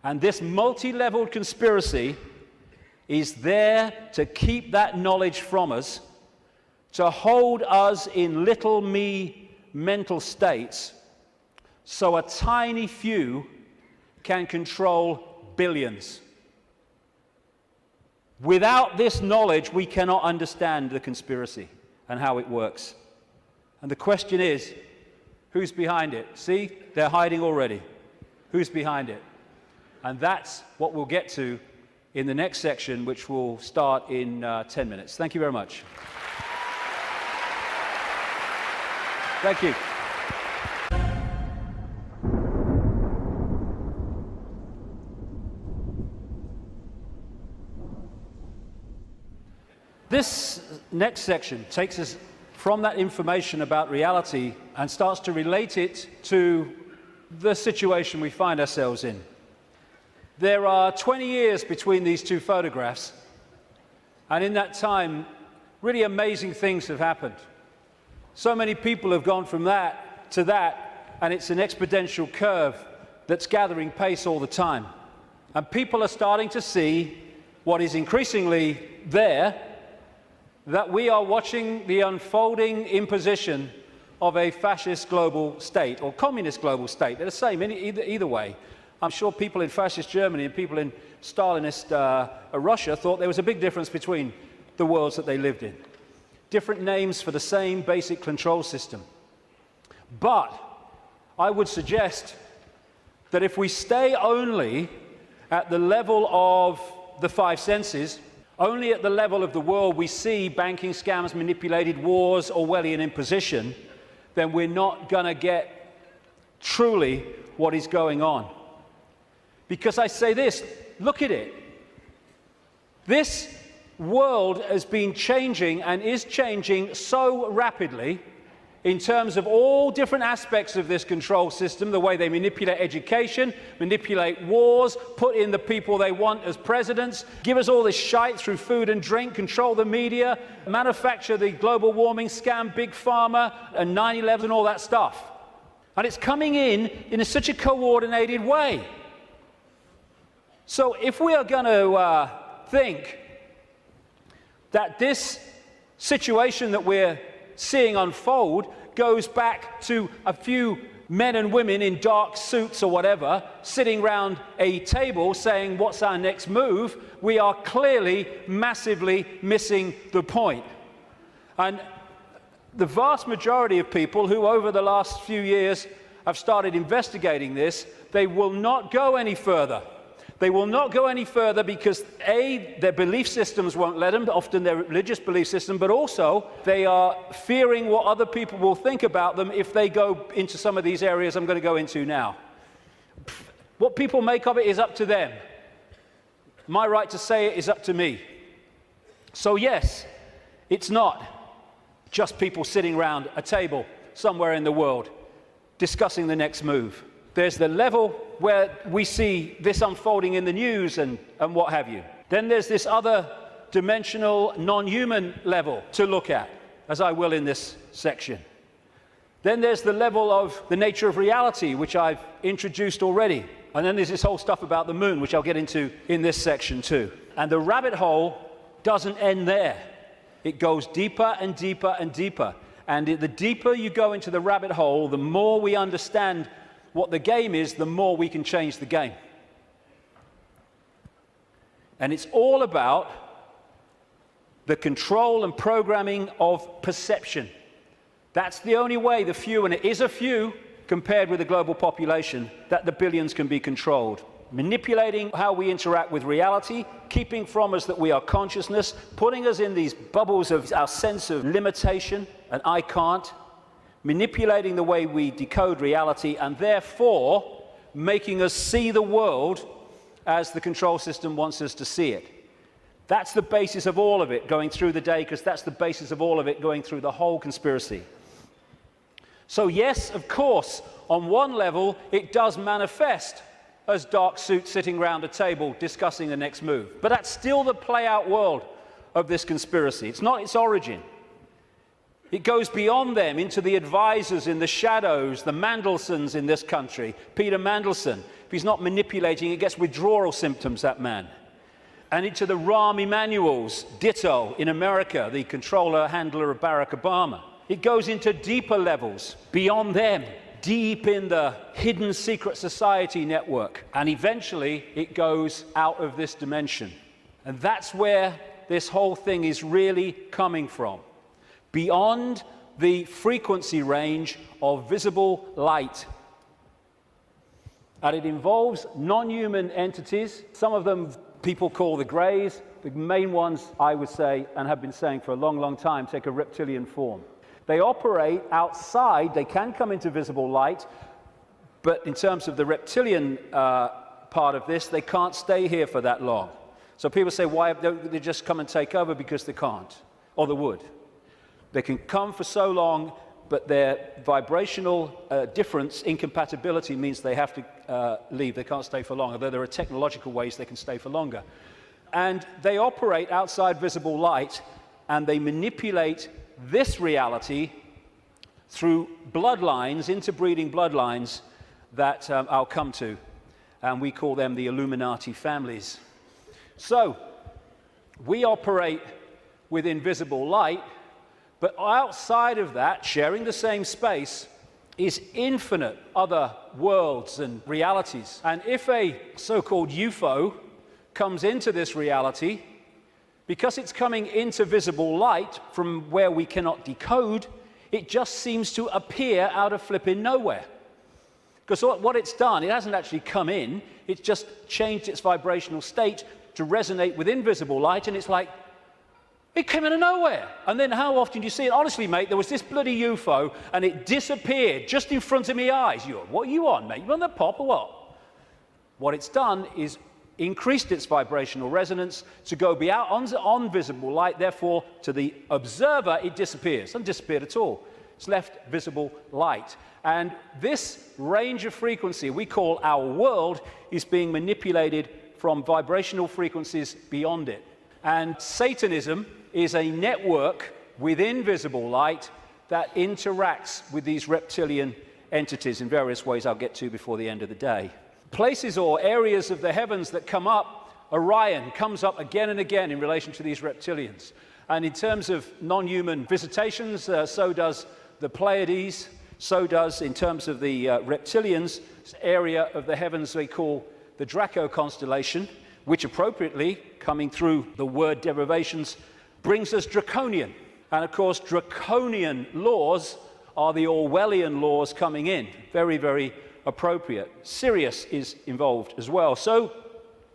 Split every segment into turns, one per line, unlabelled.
And this multi-leveled conspiracy is there to keep that knowledge from us, to hold us in little me mental states, so a tiny few can control billions. Without this knowledge, we cannot understand the conspiracy and how it works. And the question is, who's behind it? See, they're hiding already. Who's behind it? And that's what we'll get to in the next section, which will start in 10 minutes. Thank you very much. Thank you. This next section takes us from that information about reality and starts to relate it to the situation we find ourselves in. There are 20 years between these two photographs, and in that time, really amazing things have happened. So many people have gone from that to that, and it's an exponential curve that's gathering pace all the time. And people are starting to see what is increasingly there, that we are watching the unfolding imposition of a fascist global state, or communist global state. They're the same either way. I'm sure people in fascist Germany and people in Stalinist Russia thought there was a big difference between the worlds that they lived in. Different names for the same basic control system. But I would suggest that if we stay only at the level of the five senses, only at the level of the world we see banking scams, manipulated wars, Orwellian imposition, then we're not going to get truly what is going on. Because I say this, look at it. This world has been changing and is changing so rapidly in terms of all different aspects of this control system, the way they manipulate education, manipulate wars, put in the people they want as presidents, give us all this shite through food and drink, control the media, manufacture the global warming scam, big pharma, and 9/11 and all that stuff. And it's coming in such a coordinated way. So if we are going to think that this situation that we're seeing unfold goes back to a few men and women in dark suits or whatever sitting around a table saying, what's our next move? We are clearly massively missing the point. And the vast majority of people who over the last few years have started investigating this, they will not go any further. They will not go any further because, A, their belief systems won't let them, often their religious belief system, but also they are fearing what other people will think about them if they go into some of these areas I'm going to go into now. What people make of it is up to them. My right to say it is up to me. So yes, it's not just people sitting around a table somewhere in the world discussing the next move. There's the level where we see this unfolding in the news and what have you. Then there's this other dimensional, non-human level to look at, as I will in this section. Then there's the level of the nature of reality, which I've introduced already. And then there's this whole stuff about the moon, which I'll get into in this section too. And the rabbit hole doesn't end there. It goes deeper and deeper and deeper. And the deeper you go into the rabbit hole, the more we understand what the game is, the more we can change the game. And it's all about the control and programming of perception. That's the only way the few, and it is a few compared with the global population, that the billions can be controlled. Manipulating how we interact with reality, keeping from us that we are consciousness, putting us in these bubbles of our sense of limitation and I can't, manipulating the way we decode reality, and therefore making us see the world as the control system wants us to see it. That's the basis of all of it going through the day, because that's the basis of all of it going through the whole conspiracy. So yes, of course, on one level, it does manifest as dark suits sitting around a table discussing the next move. But that's still the play-out world of this conspiracy. It's not its origin. It goes beyond them into the advisors in the shadows, the Mandelsons in this country. Peter Mandelson, if he's not manipulating, he gets withdrawal symptoms, that man. And into the Rahm Emanuels, ditto, in America, the controller, handler of Barack Obama. It goes into deeper levels, beyond them, deep in the hidden secret society network. And eventually, it goes out of this dimension. And that's where this whole thing is really coming from. Beyond the frequency range of visible light. And it involves non-human entities. Some of them people call the Greys. The main ones, I would say, and have been saying for a long, long time, take a reptilian form. They operate outside. They can come into visible light, but in terms of the reptilian part of this, they can't stay here for that long. So people say, why don't they just come and take over? Because they can't, or they would. They can come for so long, but their vibrational difference, incompatibility, means they have to leave. They can't stay for long, although there are technological ways they can stay for longer. And they operate outside visible light, and they manipulate this reality through bloodlines, interbreeding bloodlines that I'll come to. And we call them the Illuminati families. So, we operate with invisible light, but outside of that, sharing the same space, is infinite other worlds and realities. And if a so-called UFO comes into this reality, because it's coming into visible light from where we cannot decode, it just seems to appear out of flipping nowhere. Because what it's done, it hasn't actually come in, it's just changed its vibrational state to resonate with invisible light, and it's like, it came out of nowhere. And then how often do you see it? Honestly, mate, there was this bloody UFO, and it disappeared just in front of my eyes. What are you on, mate? You on the pop or what? What it's done is increased its vibrational resonance to go beyond on visible light. Therefore, to the observer, it disappears. It hasn't disappeared at all. It's left visible light. And this range of frequency we call our world is being manipulated from vibrational frequencies beyond it. And Satanism is a network within visible light that interacts with these reptilian entities in various ways I'll get to before the end of the day. Places or areas of the heavens that come up, Orion comes up again and again in relation to these reptilians. And in terms of non-human visitations, so does the Pleiades, so does, in terms of the reptilians, area of the heavens they call the Draco constellation, which appropriately, coming through the word derivations, brings us draconian. And of course, draconian laws are the Orwellian laws coming in. Very, very appropriate. Sirius is involved as well. So,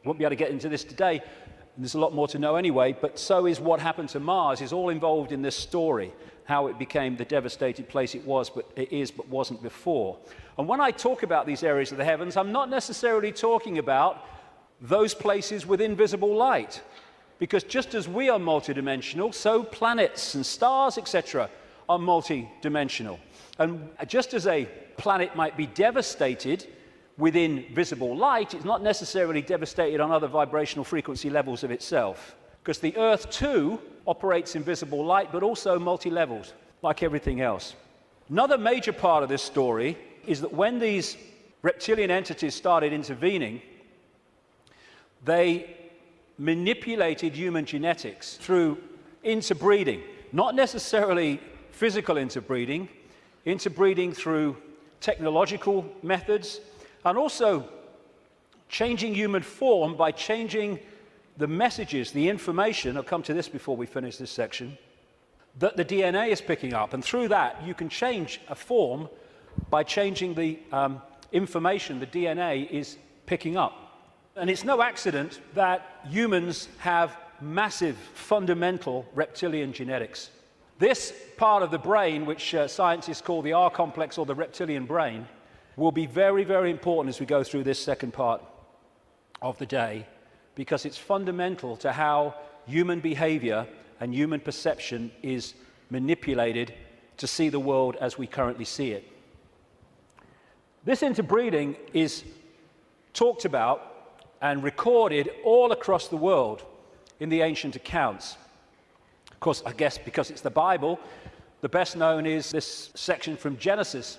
won't be able to get into this today, and there's a lot more to know anyway, but so is what happened to Mars, is all involved in this story, how it became the devastated place it was, but it is, but wasn't before. And when I talk about these areas of the heavens, I'm not necessarily talking about those places with invisible light, because just as we are multidimensional, so planets and stars, etc., are multidimensional. And just as a planet might be devastated within visible light, it's not necessarily devastated on other vibrational frequency levels of itself, because the Earth too operates in visible light, but also multi-levels, like everything else. Another major part of this story is that when these reptilian entities started intervening, they manipulated human genetics through interbreeding, not necessarily physical interbreeding, interbreeding through technological methods, and also changing human form by changing the messages, the information, I'll come to this before we finish this section, that the DNA is picking up. And through that, you can change a form by changing the information the DNA is picking up. And it's no accident that humans have massive, fundamental reptilian genetics. This part of the brain, which scientists call the R complex or the reptilian brain, will be very, very important as we go through this second part of the day, because it's fundamental to how human behavior and human perception is manipulated to see the world as we currently see it. This interbreeding is talked about and recorded all across the world in the ancient accounts. Of course, I guess because it's the Bible, The best known is this section from Genesis.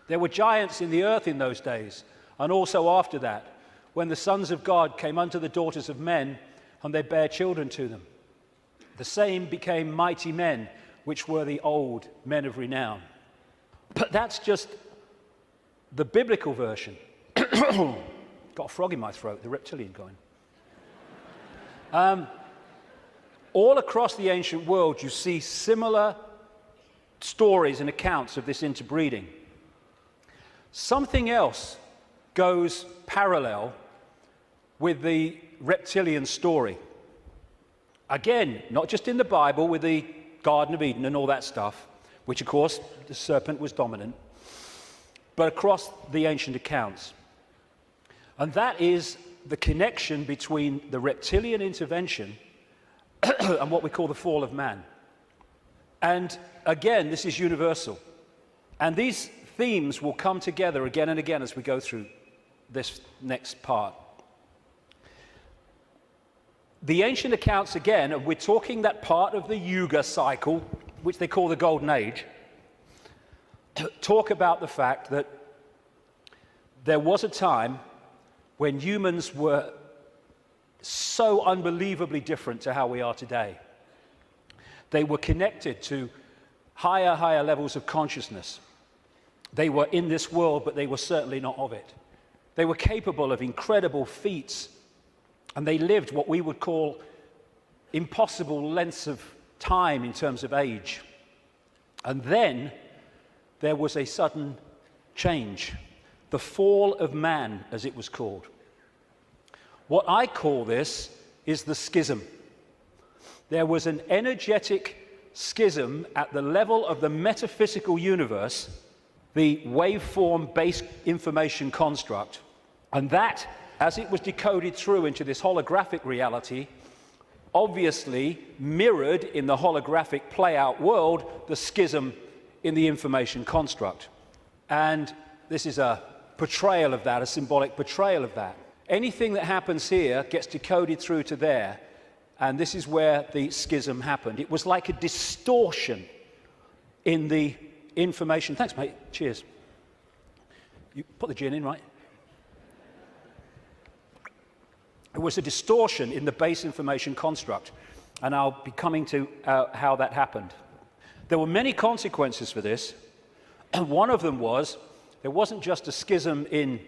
There were giants in the earth in those days, and also after that, when the sons of God came unto the daughters of men, and they bare children to them. The same became mighty men, which were the old men of renown. But that's just the biblical version. Got a frog in my throat, the reptilian going. All across the ancient world, you see similar stories and accounts of this interbreeding. Something else goes parallel with the reptilian story. Again, not just in the Bible with the Garden of Eden and all that stuff, which of course the serpent was dominant, but across the ancient accounts. And that is the connection between the reptilian intervention and what we call the fall of man. And again, this is universal. And these themes will come together again and again as we go through this next part. The ancient accounts, again, and we're talking that part of the Yuga cycle, which they call the Golden Age, talk about the fact that there was a time when humans were so unbelievably different to how we are today. They were connected to higher levels of consciousness. They were in this world, but they were certainly not of it. They were capable of incredible feats, and they lived what we would call impossible lengths of time in terms of age. And then there was a sudden change, the fall of man, as it was called. What I call this is the schism. There was an energetic schism at the level of the metaphysical universe, the waveform-based information construct, and that, as it was decoded through into this holographic reality, obviously mirrored in the holographic play-out world the schism in the information construct. And this is a portrayal of that, a symbolic portrayal of that. Anything that happens here gets decoded through to there, and this is where the schism happened. It was like a distortion in the information. Thanks, mate. Cheers. You put the gin in, right? It was a distortion in the base information construct, and I'll be coming to how that happened. There were many consequences for this, and one of them was there wasn't just a schism in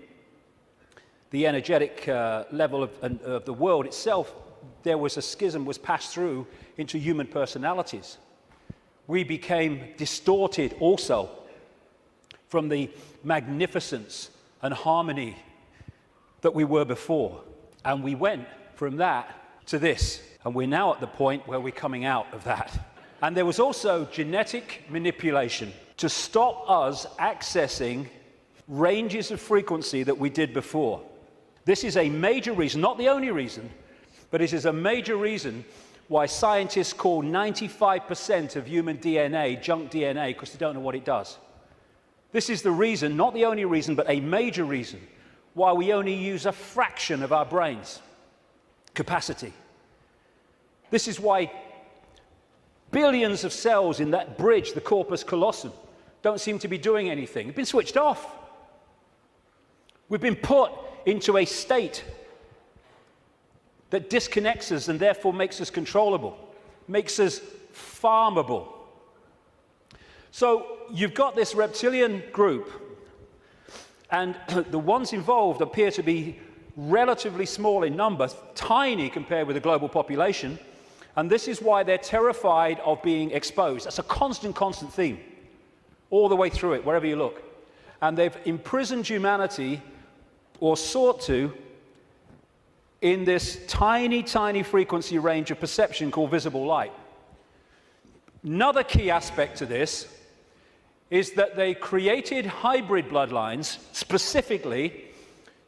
the energetic level of the world itself. There was a schism was passed through into human personalities. We became distorted also from the magnificence and harmony that we were before. And we went from that to this. And we're now at the point where we're coming out of that. And there was also genetic manipulation to stop us accessing ranges of frequency that we did before. This is a major reason, not the only reason, but it is a major reason why scientists call 95% of human DNA junk DNA, because they don't know what it does. This is the reason, not the only reason, but a major reason why we only use a fraction of our brain's capacity. This is why billions of cells in that bridge, the corpus callosum, don't seem to be doing anything. They've been switched off. We've been put into a state that disconnects us and therefore makes us controllable, makes us farmable. So you've got this reptilian group, and the ones involved appear to be relatively small in number, tiny compared with the global population, and this is why they're terrified of being exposed. That's a constant theme, all the way through it, wherever you look. And they've imprisoned humanity, or sought to, in this tiny frequency range of perception called visible light. Another key aspect to this is that they created hybrid bloodlines specifically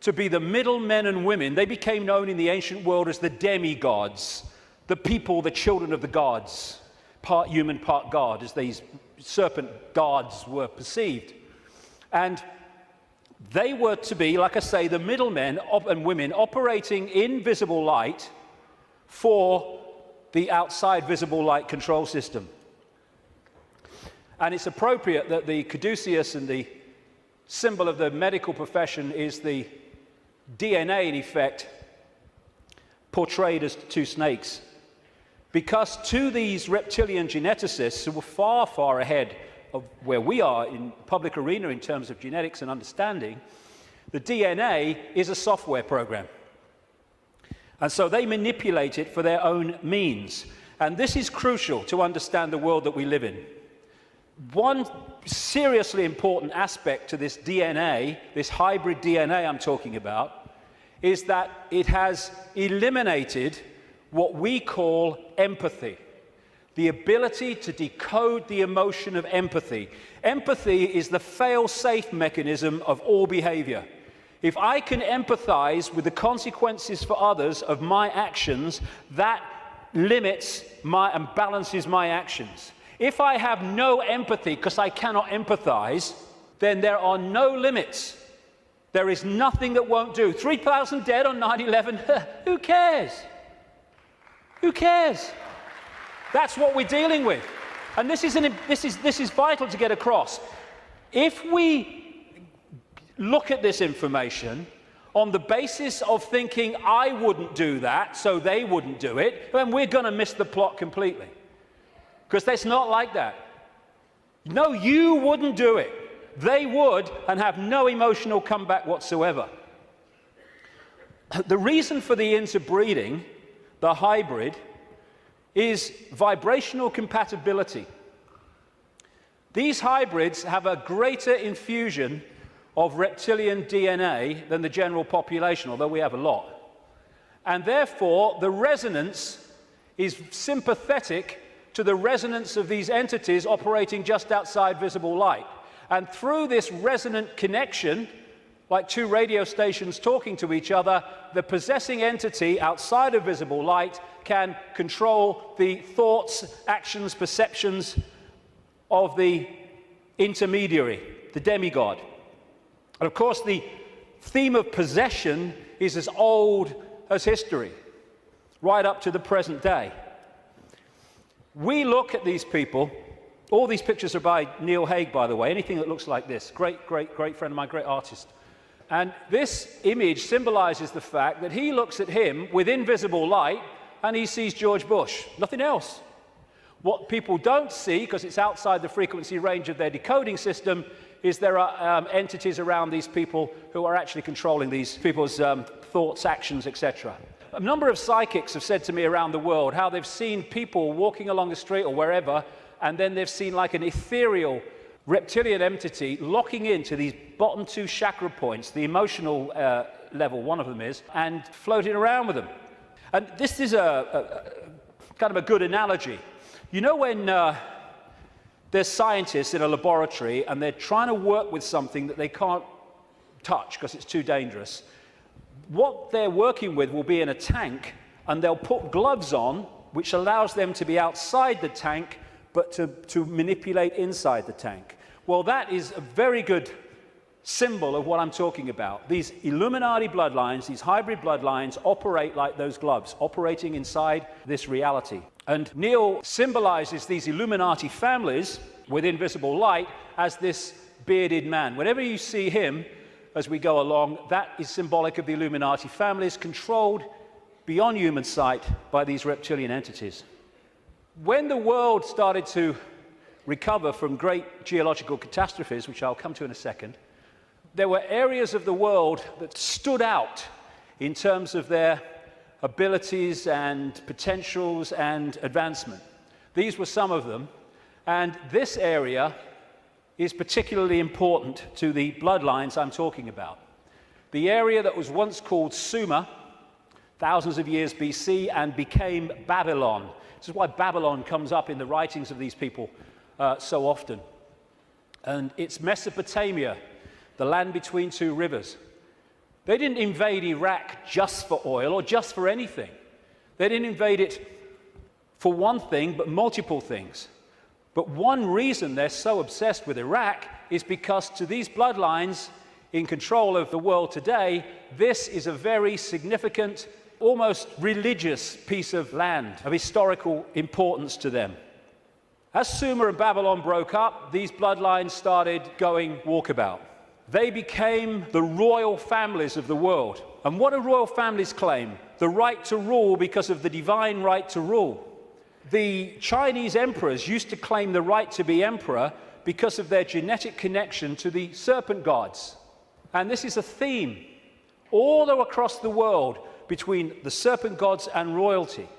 to be the middle men and women. They became known in the ancient world as the demigods, the people, the children of the gods, part human, part god, as these serpent gods were perceived. And they were to be, like I say, the middlemen and women operating in visible light for the outside visible light control system. And it's appropriate that the caduceus and the symbol of the medical profession is the DNA, in effect, portrayed as two snakes. Because to these reptilian geneticists who were far, far ahead of where we are in public arena in terms of genetics and understanding, the DNA is a software program. And so they manipulate it for their own means. And this is crucial to understand the world that we live in. One seriously important aspect to this DNA, this hybrid DNA I'm talking about, is that it has eliminated what we call empathy, the ability to decode the emotion of empathy. Empathy is the fail-safe mechanism of all behavior. If I can empathize with the consequences for others of my actions, that limits and balances my actions. If I have no empathy because I cannot empathize, then there are no limits. There is nothing that won't do. 3,000 dead on 9/11, who cares? Who cares? That's what we're dealing with. And this is vital to get across. If we look at this information on the basis of thinking I wouldn't do that, so they wouldn't do it, then we're going to miss the plot completely. Because it's not like that. No, you wouldn't do it. They would, and have no emotional comeback whatsoever. The reason for the interbreeding, the hybrid, is vibrational compatibility. These hybrids have a greater infusion of reptilian DNA than the general population, although we have a lot. And therefore, the resonance is sympathetic to the resonance of these entities operating just outside visible light. And through this resonant connection, like two radio stations talking to each other, the possessing entity outside of visible light can control the thoughts, actions, perceptions of the intermediary, the demigod. And of course, the theme of possession is as old as history, right up to the present day. We look at these people. All these pictures are by Neil Haig, by the way. Anything that looks like this. Great, great, great friend of mine, great artist. And this image symbolizes the fact that he looks at him with invisible light and he sees George Bush. Nothing else. What people don't see, because it's outside the frequency range of their decoding system, is there are entities around these people who are actually controlling these people's thoughts, actions, etc. A number of psychics have said to me around the world how they've seen people walking along the street or wherever, and then they've seen like an ethereal reptilian entity locking into these bottom two chakra points, the emotional level, one of them is, and floating around with them. And this is a kind of a good analogy. You know when there's scientists in a laboratory and they're trying to work with something that they can't touch because it's too dangerous. What they're working with will be in a tank, and they'll put gloves on, which allows them to be outside the tank, but to manipulate inside the tank. Well, that is a very good symbol of what I'm talking about. These Illuminati bloodlines, these hybrid bloodlines, operate like those gloves, operating inside this reality. And Neil symbolizes these Illuminati families with invisible light as this bearded man. Whenever you see him as we go along, that is symbolic of the Illuminati families controlled beyond human sight by these reptilian entities. When the world started to recover from great geological catastrophes, which I'll come to in a second, there were areas of the world that stood out in terms of their abilities and potentials and advancement. These were some of them, and this area is particularly important to the bloodlines I'm talking about. The area that was once called Sumer, thousands of years BC, and became Babylon. This is why Babylon comes up in the writings of these people so often. And it's Mesopotamia, the land between two rivers. They didn't invade Iraq just for oil or just for anything. They didn't invade it for one thing, but multiple things. But one reason they're so obsessed with Iraq is because to these bloodlines in control of the world today, this is a very significant, almost religious piece of land of historical importance to them. As Sumer and Babylon broke up, these bloodlines started going walkabout. They became the royal families of the world. And what do royal families claim? The right to rule because of the divine right to rule. The Chinese emperors used to claim the right to be emperor because of their genetic connection to the serpent gods. And this is a theme all across the world between the serpent gods and royalty.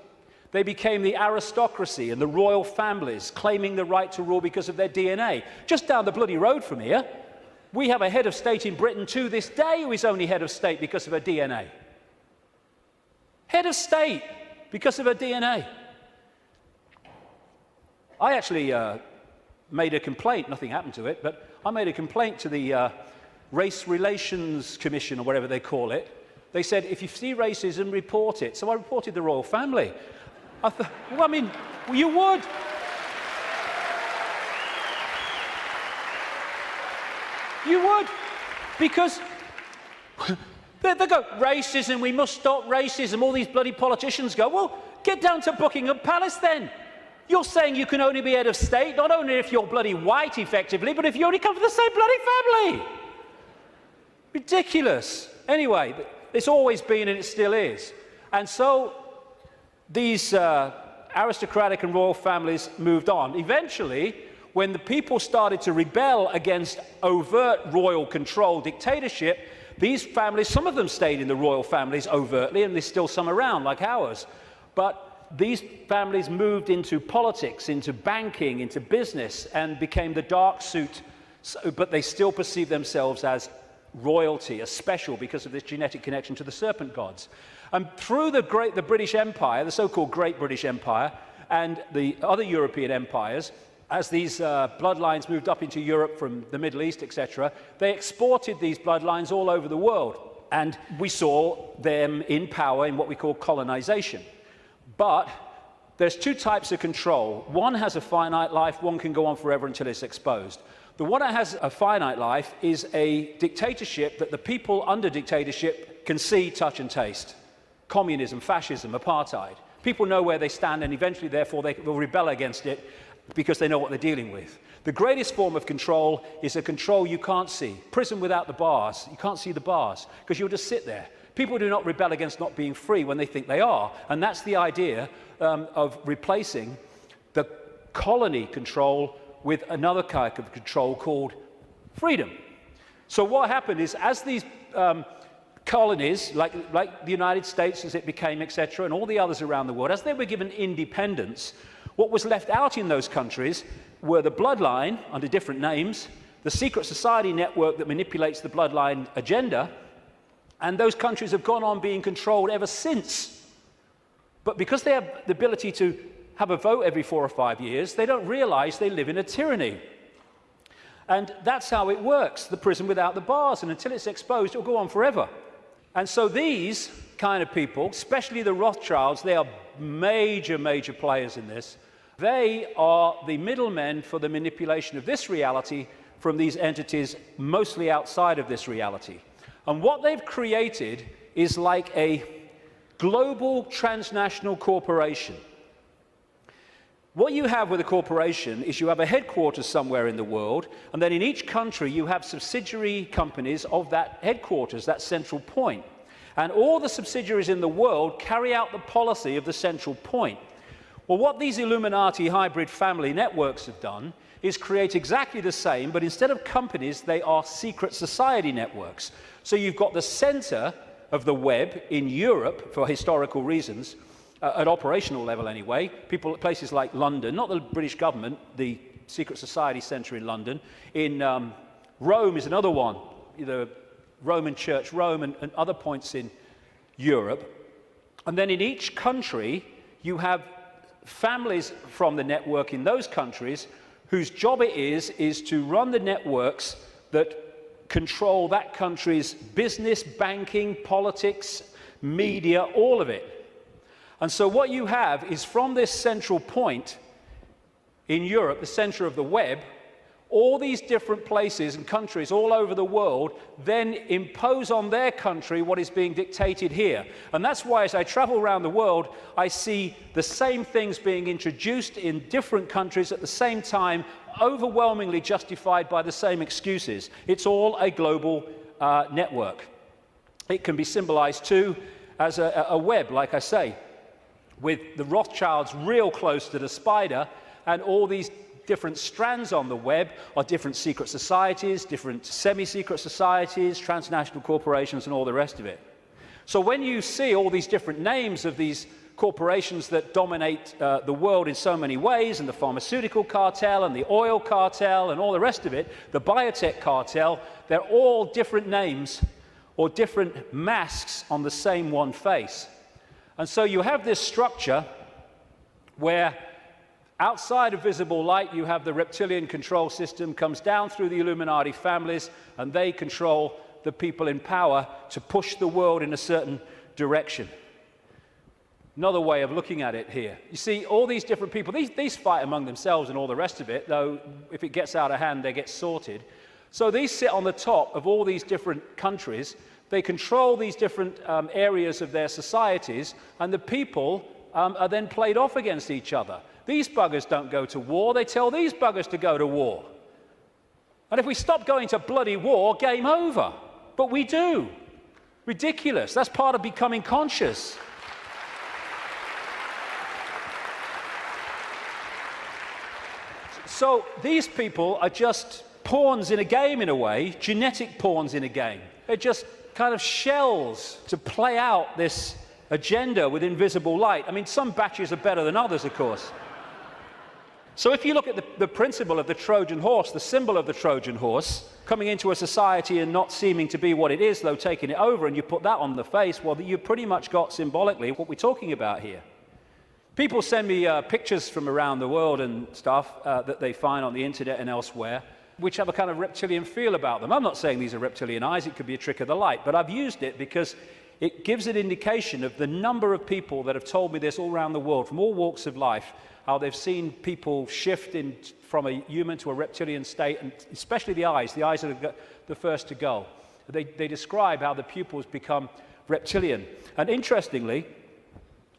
They became the aristocracy and the royal families, claiming the right to rule because of their DNA. Just down the bloody road from here, we have a head of state in Britain to this day who is only head of state because of her DNA. Head of state because of her DNA. I actually made a complaint, nothing happened to it, but I made a complaint to the Race Relations Commission, or whatever they call it. They said, if you see racism, report it. So I reported the royal family. I thought, well, I mean, you would. You would. Because they go, racism, we must stop racism. All these bloody politicians go, well, get down to Buckingham Palace then. You're saying you can only be head of state, not only if you're bloody white, effectively, but if you only come from the same bloody family. Ridiculous. Anyway, it's always been and it still is. And so these aristocratic and royal families moved on. Eventually, when the people started to rebel against overt royal control dictatorship, these families, some of them stayed in the royal families overtly, and there's still some around, like ours. But these families moved into politics, into banking, into business, and became the dark suit, but they still perceive themselves as royalty, as special, because of this genetic connection to the serpent gods. And through the British Empire, the so-called Great British Empire, and the other European empires, as these bloodlines moved up into Europe from the Middle East, etc., they exported these bloodlines all over the world. And we saw them in power in what we call colonization. But there's two types of control. One has a finite life, one can go on forever until it's exposed. The one that has a finite life is a dictatorship that the people under dictatorship can see, touch, and taste. Communism, fascism, apartheid. People know where they stand, and eventually, therefore, they will rebel against it because they know what they're dealing with. The greatest form of control is a control you can't see. Prison without the bars. You can't see the bars because you'll just sit there. People do not rebel against not being free when they think they are. And that's the idea of replacing the colony control with another kind of control called freedom. So what happened is, as these colonies, like the United States as it became, etc., and all the others around the world, as they were given independence, what was left out in those countries were the bloodline, under different names, the secret society network that manipulates the bloodline agenda, and those countries have gone on being controlled ever since. But because they have the ability to have a vote every 4 or 5 years, they don't realize they live in a tyranny. And that's how it works, the prison without the bars, and until it's exposed, it'll go on forever. And so these kind of people, especially the Rothschilds, they are major, major players in this. They are the middlemen for the manipulation of this reality from these entities mostly outside of this reality. And what they've created is like a global transnational corporation. What you have with a corporation is you have a headquarters somewhere in the world, and then in each country you have subsidiary companies of that headquarters, that central point. And all the subsidiaries in the world carry out the policy of the central point. Well, what these Illuminati hybrid family networks have done is create exactly the same, but instead of companies, they are secret society networks. So you've got the center of the web in Europe, for historical reasons, at operational level anyway, people at places like London, not the British government, the secret society centre in London. In Rome is another one, the Roman Church, Rome, and other points in Europe. And then in each country, you have families from the network in those countries whose job it is to run the networks that control that country's business, banking, politics, media, all of it. And so what you have is, from this central point in Europe, the center of the web, all these different places and countries all over the world then impose on their country what is being dictated here. And that's why as I travel around the world, I see the same things being introduced in different countries at the same time, overwhelmingly justified by the same excuses. It's all a global network. It can be symbolized too as a web, like I say, with the Rothschilds real close to the spider, and all these different strands on the web are different secret societies, different semi-secret societies, transnational corporations, and all the rest of it. So when you see all these different names of these corporations that dominate the world in so many ways, and the pharmaceutical cartel and the oil cartel and all the rest of it, the biotech cartel, they're all different names or different masks on the same one face. And so you have this structure where outside of visible light, you have the reptilian control system, comes down through the Illuminati families, and they control the people in power to push the world in a certain direction. Another way of looking at it here. You see, all these different people, these fight among themselves and all the rest of it, though if it gets out of hand, they get sorted. So these sit on the top of all these different countries. They control these different areas of their societies, and the people are then played off against each other. These buggers don't go to war, they tell these buggers to go to war. And if we stop going to bloody war, game over. But we do. Ridiculous. That's part of becoming conscious. So these people are just pawns in a game, in a way, genetic pawns in a game. They're just kind of shells to play out this agenda with invisible light. I mean, some batches are better than others, of course. So if you look at the principle of the Trojan horse, the symbol of the Trojan horse, coming into a society and not seeming to be what it is, though taking it over, and you put that on the face, well, you've pretty much got symbolically what we're talking about here. People send me pictures from around the world and stuff that they find on the internet and elsewhere, which have a kind of reptilian feel about them. I'm not saying these are reptilian eyes, it could be a trick of the light, but I've used it because it gives an indication of the number of people that have told me this all around the world, from all walks of life, how they've seen people shift from a human to a reptilian state, and especially the eyes are the first to go. They describe how the pupils become reptilian. And interestingly,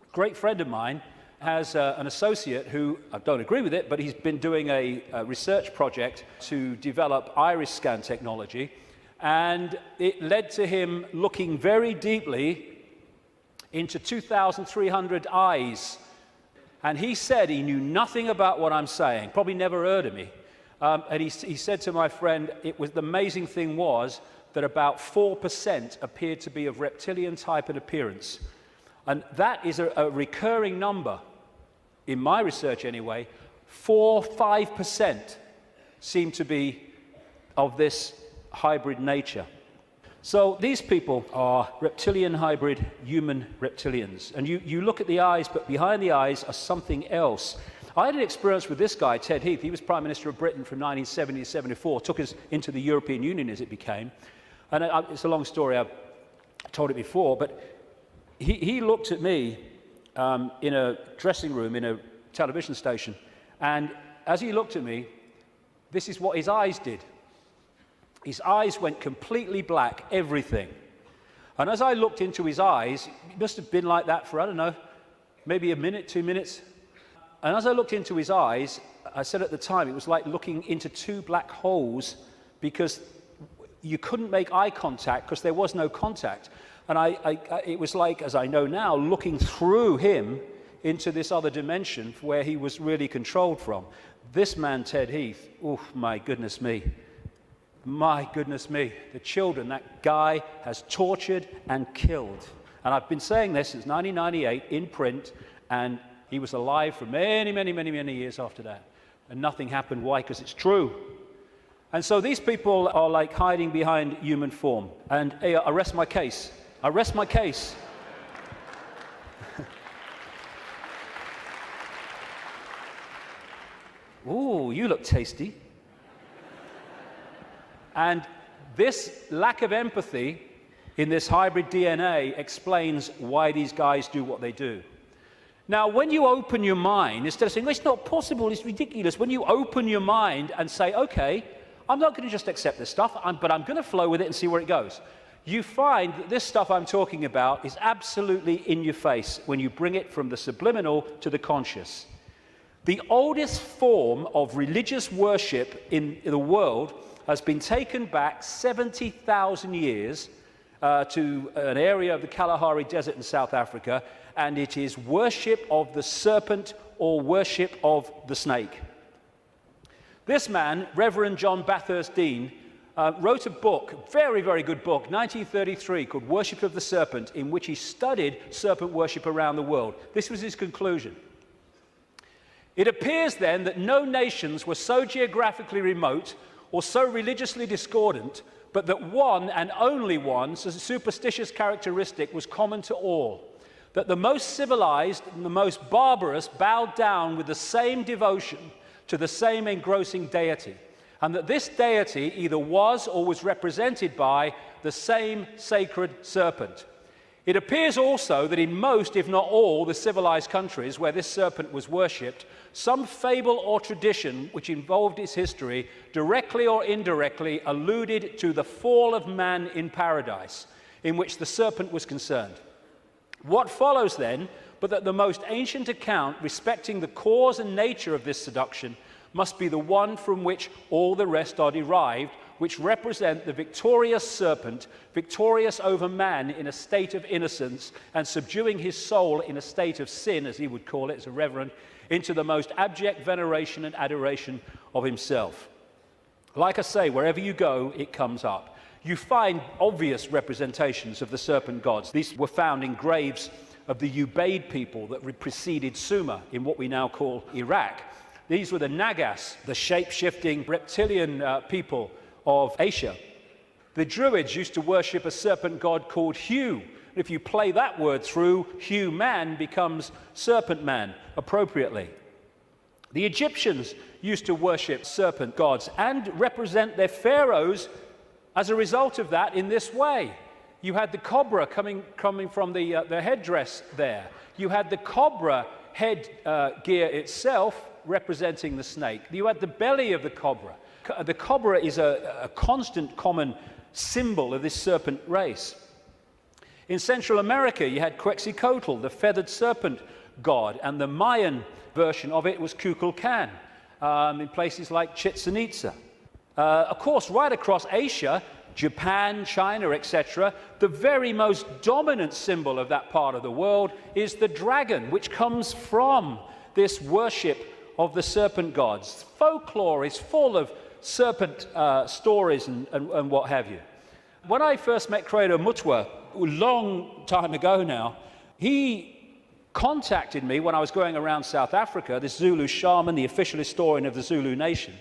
a great friend of mine has an associate who, I don't agree with it, but he's been doing a research project to develop iris scan technology, and it led to him looking very deeply into 2,300 eyes. And he said he knew nothing about what I'm saying, probably never heard of me. And he said to my friend, the amazing thing was that about 4% appeared to be of reptilian type and appearance. And that is a recurring number, in my research anyway. 5% seem to be of this hybrid nature. So these people are reptilian hybrid human reptilians. And you look at the eyes, but behind the eyes are something else. I had an experience with this guy, Ted Heath. He was Prime Minister of Britain from 1970 to 74, took us into the European Union as it became. And it's a long story, I've told it before, but he looked at me in a dressing room in a television station, and as he looked at me, this is what his eyes did. His eyes went completely black, everything. And as I looked into his eyes, it must have been like that for, I don't know, maybe a minute, 2 minutes. And as I looked into his eyes, I said at the time, it was like looking into two black holes, because you couldn't make eye contact because there was no contact. And it was like, as I know now, looking through him into this other dimension where he was really controlled from. This man, Ted Heath, oh, my goodness me. My goodness me, the children that guy has tortured and killed. And I've been saying this since 1998 in print, and he was alive for many, many, many, many years after that. And nothing happened. Why? Because it's true. And so these people are like hiding behind human form. And hey, I rest my case. I rest my case. Ooh, you look tasty. And this lack of empathy in this hybrid DNA explains why these guys do what they do. Now, when you open your mind, instead of saying, well, it's not possible, it's ridiculous, when you open your mind and say, okay, I'm not going to just accept this stuff, but I'm going to flow with it and see where it goes, you find that this stuff I'm talking about is absolutely in your face when you bring it from the subliminal to the conscious. The oldest form of religious worship in the world has been taken back 70,000 years to an area of the Kalahari Desert in South Africa, and it is worship of the serpent or worship of the snake. This man, Reverend John Bathurst Dean, wrote a book, very, very good book, 1933, called Worship of the Serpent, in which he studied serpent worship around the world. This was his conclusion. It appears then that no nations were so geographically remote or so religiously discordant, but that one and only one superstitious characteristic was common to all, that the most civilized and the most barbarous bowed down with the same devotion to the same engrossing deity, and that this deity either was or was represented by the same sacred serpent. It appears also that in most, if not all, the civilized countries where this serpent was worshipped, some fable or tradition which involved its history, directly or indirectly, alluded to the fall of man in paradise, in which the serpent was concerned. What follows then, but that the most ancient account respecting the cause and nature of this seduction must be the one from which all the rest are derived, which represent the victorious serpent, victorious over man in a state of innocence and subduing his soul in a state of sin, as he would call it as a reverend, into the most abject veneration and adoration of himself. Like I say, wherever you go, it comes up. You find obvious representations of the serpent gods. These were found in graves of the Ubaid people that preceded Sumer in what we now call Iraq. These were the Nagas, the shape-shifting reptilian people of Asia. The Druids used to worship a serpent god called Hu. If you play that word through, Hu man becomes serpent man, appropriately. The Egyptians used to worship serpent gods and represent their pharaohs as a result of that in this way. You had the cobra coming from the headdress there. You had the cobra head gear itself representing the snake. You had the belly of the cobra. The cobra is a constant common symbol of this serpent race. In Central America, you had Quetzalcoatl, the feathered serpent god, and the Mayan version of it was Kukulkan in places like Chichen Itza. Of course, right across Asia, Japan, China, etc., the very most dominant symbol of that part of the world is the dragon, which comes from this worship of the serpent gods. Folklore is full of serpent stories and what have you. When I first met Credo Mutwa, a long time ago now, he contacted me when I was going around South Africa, this Zulu shaman, the official historian of the Zulu nation,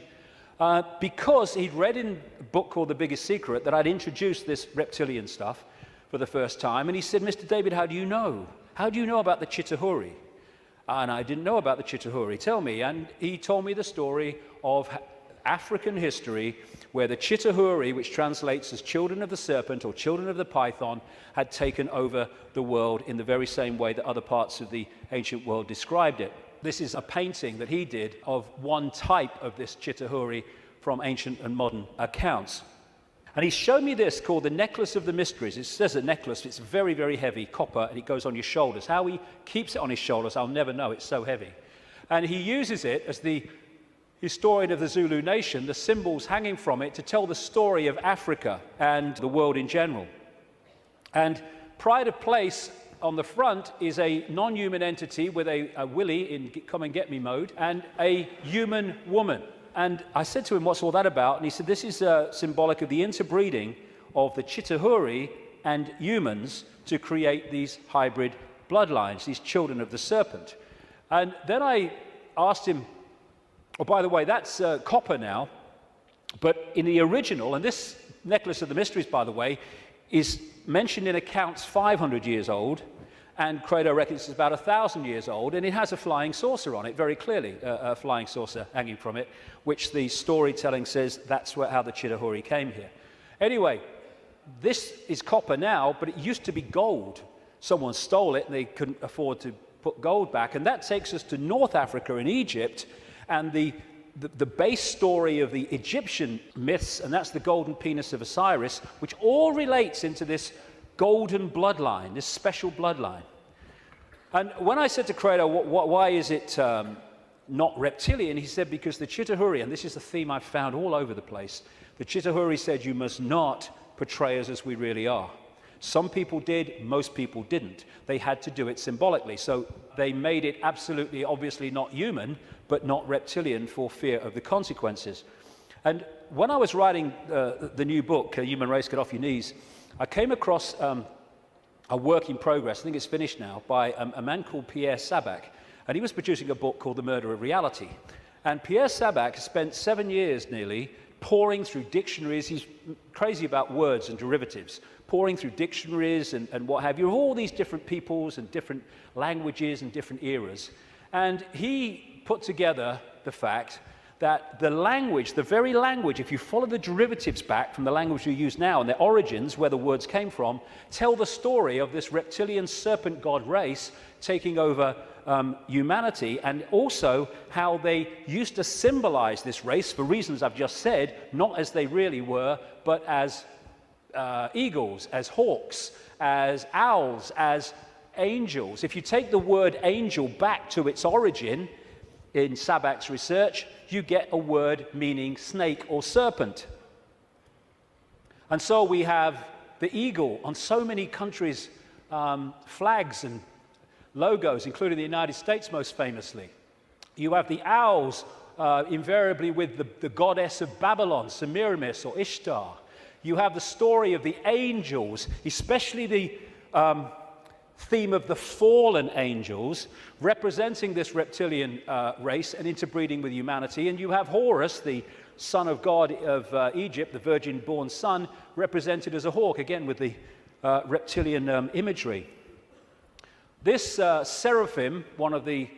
because he'd read in a book called The Biggest Secret that I'd introduced this reptilian stuff for the first time, and he said, Mr. David, how do you know? How do you know about the Chitahuri? And I didn't know about the Chitahuri. Tell me. And he told me the story of African history where the Chitahuri, which translates as children of the serpent or children of the python, had taken over the world in the very same way that other parts of the ancient world described it. This is a painting that he did of one type of this Chitahuri from ancient and modern accounts. And he showed me this called the Necklace of the Mysteries. It says a necklace, it's very, very heavy, copper, and it goes on your shoulders. How he keeps it on his shoulders, I'll never know, it's so heavy. And he uses it as the historian of the Zulu nation, the symbols hanging from it, to tell the story of Africa and the world in general. And pride of place on the front is a non-human entity with a willy in come and get me mode and a human woman. And I said to him, what's all that about? And he said, this is symbolic of the interbreeding of the Chitahuri and humans to create these hybrid bloodlines, these children of the serpent. And then I asked him, oh, by the way, that's copper now, but in the original, and this Necklace of the Mysteries, by the way, is mentioned in accounts 500 years old, and Credo reckons it's about 1,000 years old, and it has a flying saucer on it, very clearly, a flying saucer hanging from it, which the storytelling says that's how the Chitahuri came here. Anyway, this is copper now, but it used to be gold. Someone stole it, and they couldn't afford to put gold back. And that takes us to North Africa and Egypt, and the base story of the Egyptian myths, and that's the golden penis of Osiris, which all relates into this golden bloodline, this special bloodline. And when I said to Credo, why is it not reptilian, he said, because the Chitahuri, and this is a theme I've found all over the place, the Chitahuri said you must not portray us as we really are. Some people did, most people didn't. They had to do it symbolically. So they made it absolutely, obviously not human, but not reptilian for fear of the consequences. And when I was writing the new book, Human Race, Get Off Your Knees, I came across a work in progress, I think it's finished now, by a man called Pierre Sabac. And he was producing a book called The Murder of Reality. And Pierre Sabac spent 7 years nearly poring through dictionaries. He's crazy about words and derivatives, poring through dictionaries and what have you, of all these different peoples and different languages and different eras. And he put together the fact that the language, the very language, if you follow the derivatives back from the language we use now and their origins, where the words came from, tell the story of this reptilian serpent god race taking over humanity, and also how they used to symbolize this race for reasons I've just said, not as they really were, but as eagles, as hawks, as owls, as angels. If you take the word angel back to its origin in Sabac's research, you get a word meaning snake or serpent. And so we have the eagle on so many countries' flags and logos, including the United States most famously. You have the owls, invariably with the goddess of Babylon, Semiramis or Ishtar. You have the story of the angels, especially the theme of the fallen angels, representing this reptilian race and interbreeding with humanity. And you have Horus, the son of God of Egypt, the virgin-born son, represented as a hawk, again with the reptilian imagery. This seraphim, one of the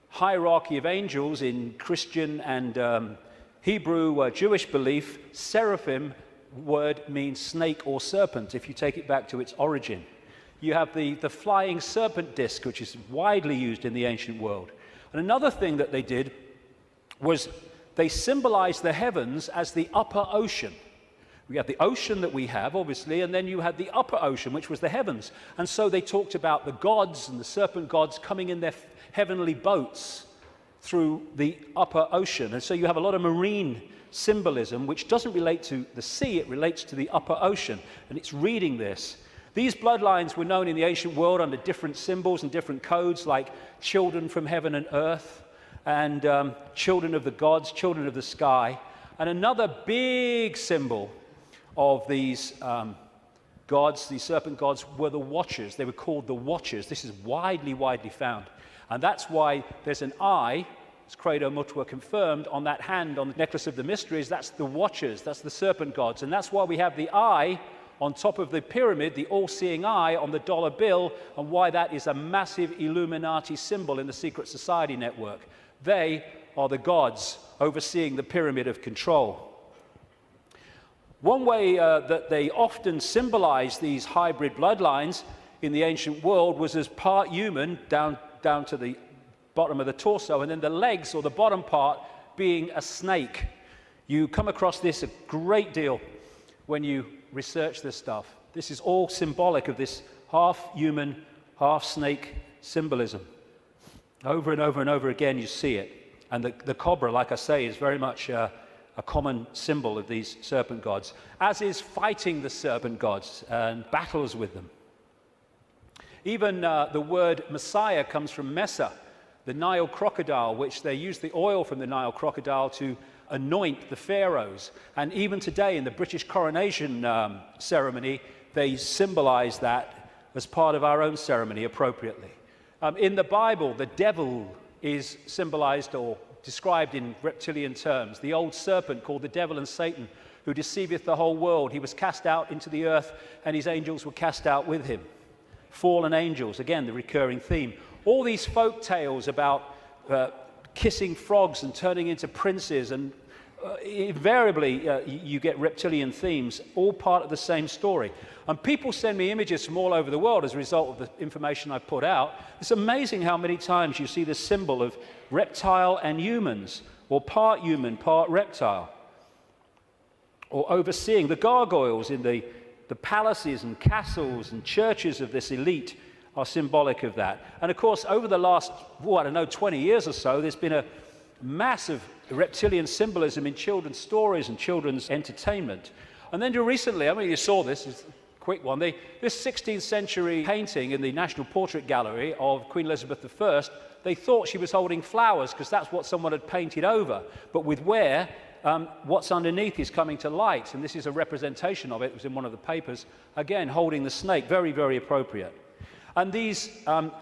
hierarchy of angels in Christian and Hebrew Jewish belief, seraphim word means snake or serpent, if you take it back to its origin. You have the flying serpent disc, which is widely used in the ancient world. And another thing that they did was they symbolized the heavens as the upper ocean. We have the ocean that we have, obviously, and then you had the upper ocean, which was the heavens. And so they talked about the gods and the serpent gods coming in their heavenly boats through the upper ocean. And so you have a lot of marine symbolism, which doesn't relate to the sea, it relates to the upper ocean. And it's reading this. These bloodlines were known in the ancient world under different symbols and different codes, like children from heaven and earth, and children of the gods, children of the sky. And another big symbol of these gods, these serpent gods, were the Watchers. They were called the Watchers. This is widely found. And that's why there's an eye, as Credo Mutua confirmed, on that hand, on the necklace of the mysteries. That's the Watchers, that's the serpent gods. And that's why we have the eye on top of the pyramid, the all-seeing eye on the dollar bill, and why that is a massive Illuminati symbol in the secret society network. They are the gods overseeing the pyramid of control. One way that they often symbolized these hybrid bloodlines in the ancient world was as part human down to the bottom of the torso, and then the legs or the bottom part being a snake. You come across this a great deal when you research this stuff. This is all symbolic of this half human, half snake symbolism. Over and over and over again you see it. And the cobra, like I say, is very much a common symbol of these serpent gods, as is fighting the serpent gods and battles with them. Even the word Messiah comes from Mesa, the Nile crocodile, which they used the oil from the Nile crocodile to anoint the pharaohs. And even today in the British coronation ceremony, they symbolize that as part of our own ceremony appropriately. In the Bible, the devil is symbolized or described in reptilian terms. The old serpent called the devil and Satan, who deceiveth the whole world. He was cast out into the earth, and his angels were cast out with him. Fallen angels, again, the recurring theme. All these folk tales about kissing frogs and turning into princes and invariably you get reptilian themes, all part of the same story. And people send me images from all over the world as a result of the information I put out. It's amazing how many times you see this symbol of reptile and humans, or part human, part reptile. Or overseeing the gargoyles in the palaces and castles and churches of this elite are symbolic of that. And of course, over the last, 20 years or so, there's been a massive reptilian symbolism in children's stories and children's entertainment. And then recently, you saw this, it's a quick one, this 16th century painting in the National Portrait Gallery of Queen Elizabeth I, they thought she was holding flowers because that's what someone had painted over. But with where what's underneath is coming to light, and this is a representation of it. It was in one of the papers, again, holding the snake, very, very appropriate. And these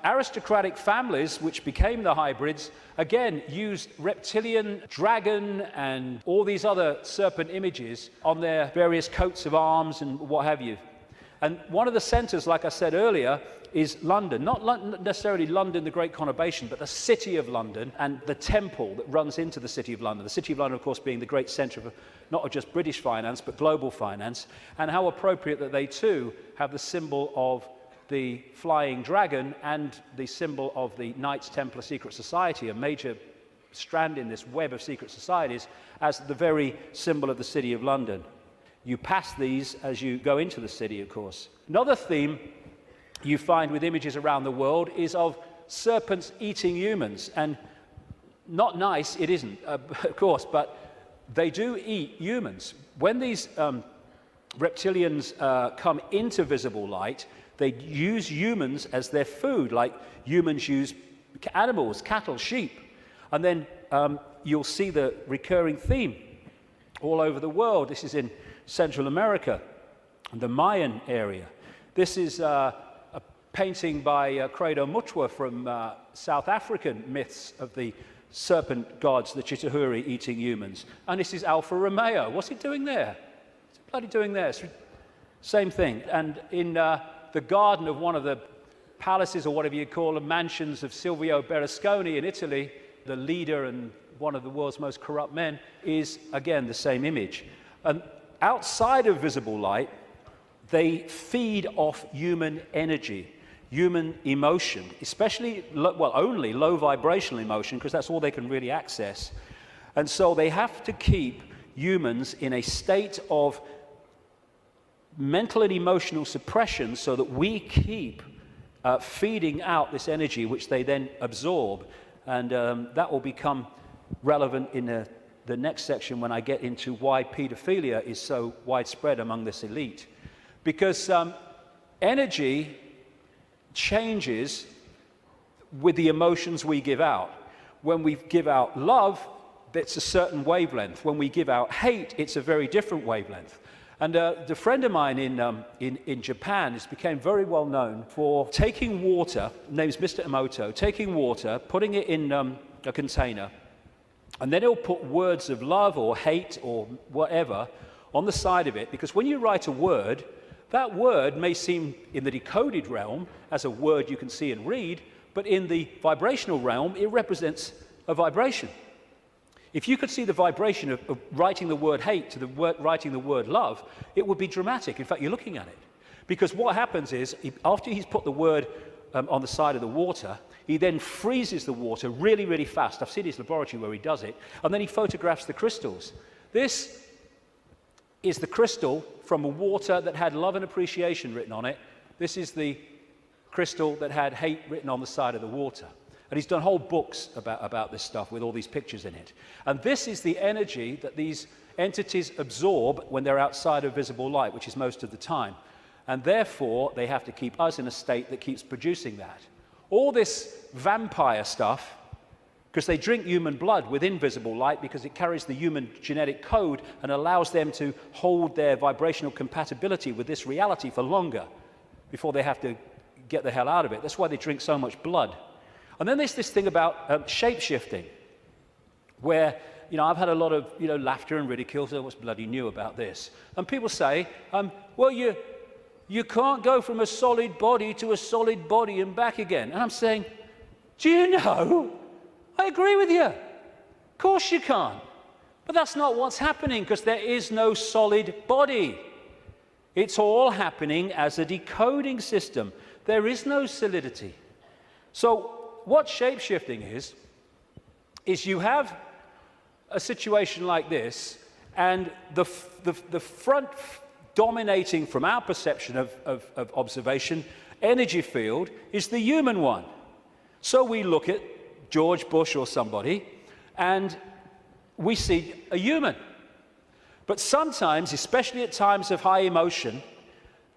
aristocratic families, which became the hybrids, again, used reptilian, dragon, and all these other serpent images on their various coats of arms and what have you. And one of the centers, like I said earlier, is London. Not necessarily London, the Great Conurbation, but the City of London and the temple that runs into the City of London. The City of London, of course, being the great center of not just British finance, but global finance. And how appropriate that they, too, have the symbol of the flying dragon and the symbol of the Knights Templar Secret Society, a major strand in this web of secret societies, as the very symbol of the City of London. You pass these as you go into the city, of course. Another theme you find with images around the world is of serpents eating humans. And not nice, it isn't, of course, but they do eat humans. When these reptilians come into visible light, they use humans as their food, like humans use animals, cattle, sheep. And then you'll see the recurring theme all over the world. This is in Central America, the Mayan area. This is a painting by Credo Mutwa from South African myths of the serpent gods, the Chitauri, eating humans. And this is Alfa Romeo. What's it doing there? What's it bloody doing there? Same thing. And in the garden of one of the palaces, or whatever you call them, mansions of Silvio Berlusconi in Italy, the leader and one of the world's most corrupt men, is again the same image. And outside of visible light, they feed off human energy, human emotion, especially, only low vibrational emotion, because that's all they can really access. And so they have to keep humans in a state of mental and emotional suppression so that we keep feeding out this energy, which they then absorb. And that will become relevant in the next section when I get into why pedophilia is so widespread among this elite. Because energy changes with the emotions we give out. When we give out love, it's a certain wavelength. When we give out hate, it's a very different wavelength. And a friend of mine in Japan has become very well known for taking water, name's Mr. Emoto, taking water, putting it in a container, and then he'll put words of love or hate or whatever on the side of it, because when you write a word, that word may seem in the decoded realm as a word you can see and read, but in the vibrational realm, it represents a vibration. If you could see the vibration of writing the word hate to writing the word love, it would be dramatic. In fact, you're looking at it. Because what happens is, after he's put the word on the side of the water, he then freezes the water really, really fast. I've seen his laboratory where he does it. And then he photographs the crystals. This is the crystal from a water that had love and appreciation written on it. This is the crystal that had hate written on the side of the water. And he's done whole books about this stuff with all these pictures in it. And this is the energy that these entities absorb when they're outside of visible light, which is most of the time. And therefore, they have to keep us in a state that keeps producing that. All this vampire stuff, because they drink human blood with invisible light because it carries the human genetic code and allows them to hold their vibrational compatibility with this reality for longer before they have to get the hell out of it. That's why they drink so much blood. And then there's this thing about shape-shifting, where, I've had a lot of, laughter and ridicule, so what's bloody new about this? And people say, well, you can't go from a solid body to a solid body and back again. And I'm saying, do you know? I agree with you. Of course you can't. But that's not what's happening, because there is no solid body. It's all happening as a decoding system. There is no solidity. So what shape-shifting is you have a situation like this, and the front dominating from our perception of observation energy field is the human one. So we look at George Bush or somebody, and we see a human. But sometimes, especially at times of high emotion,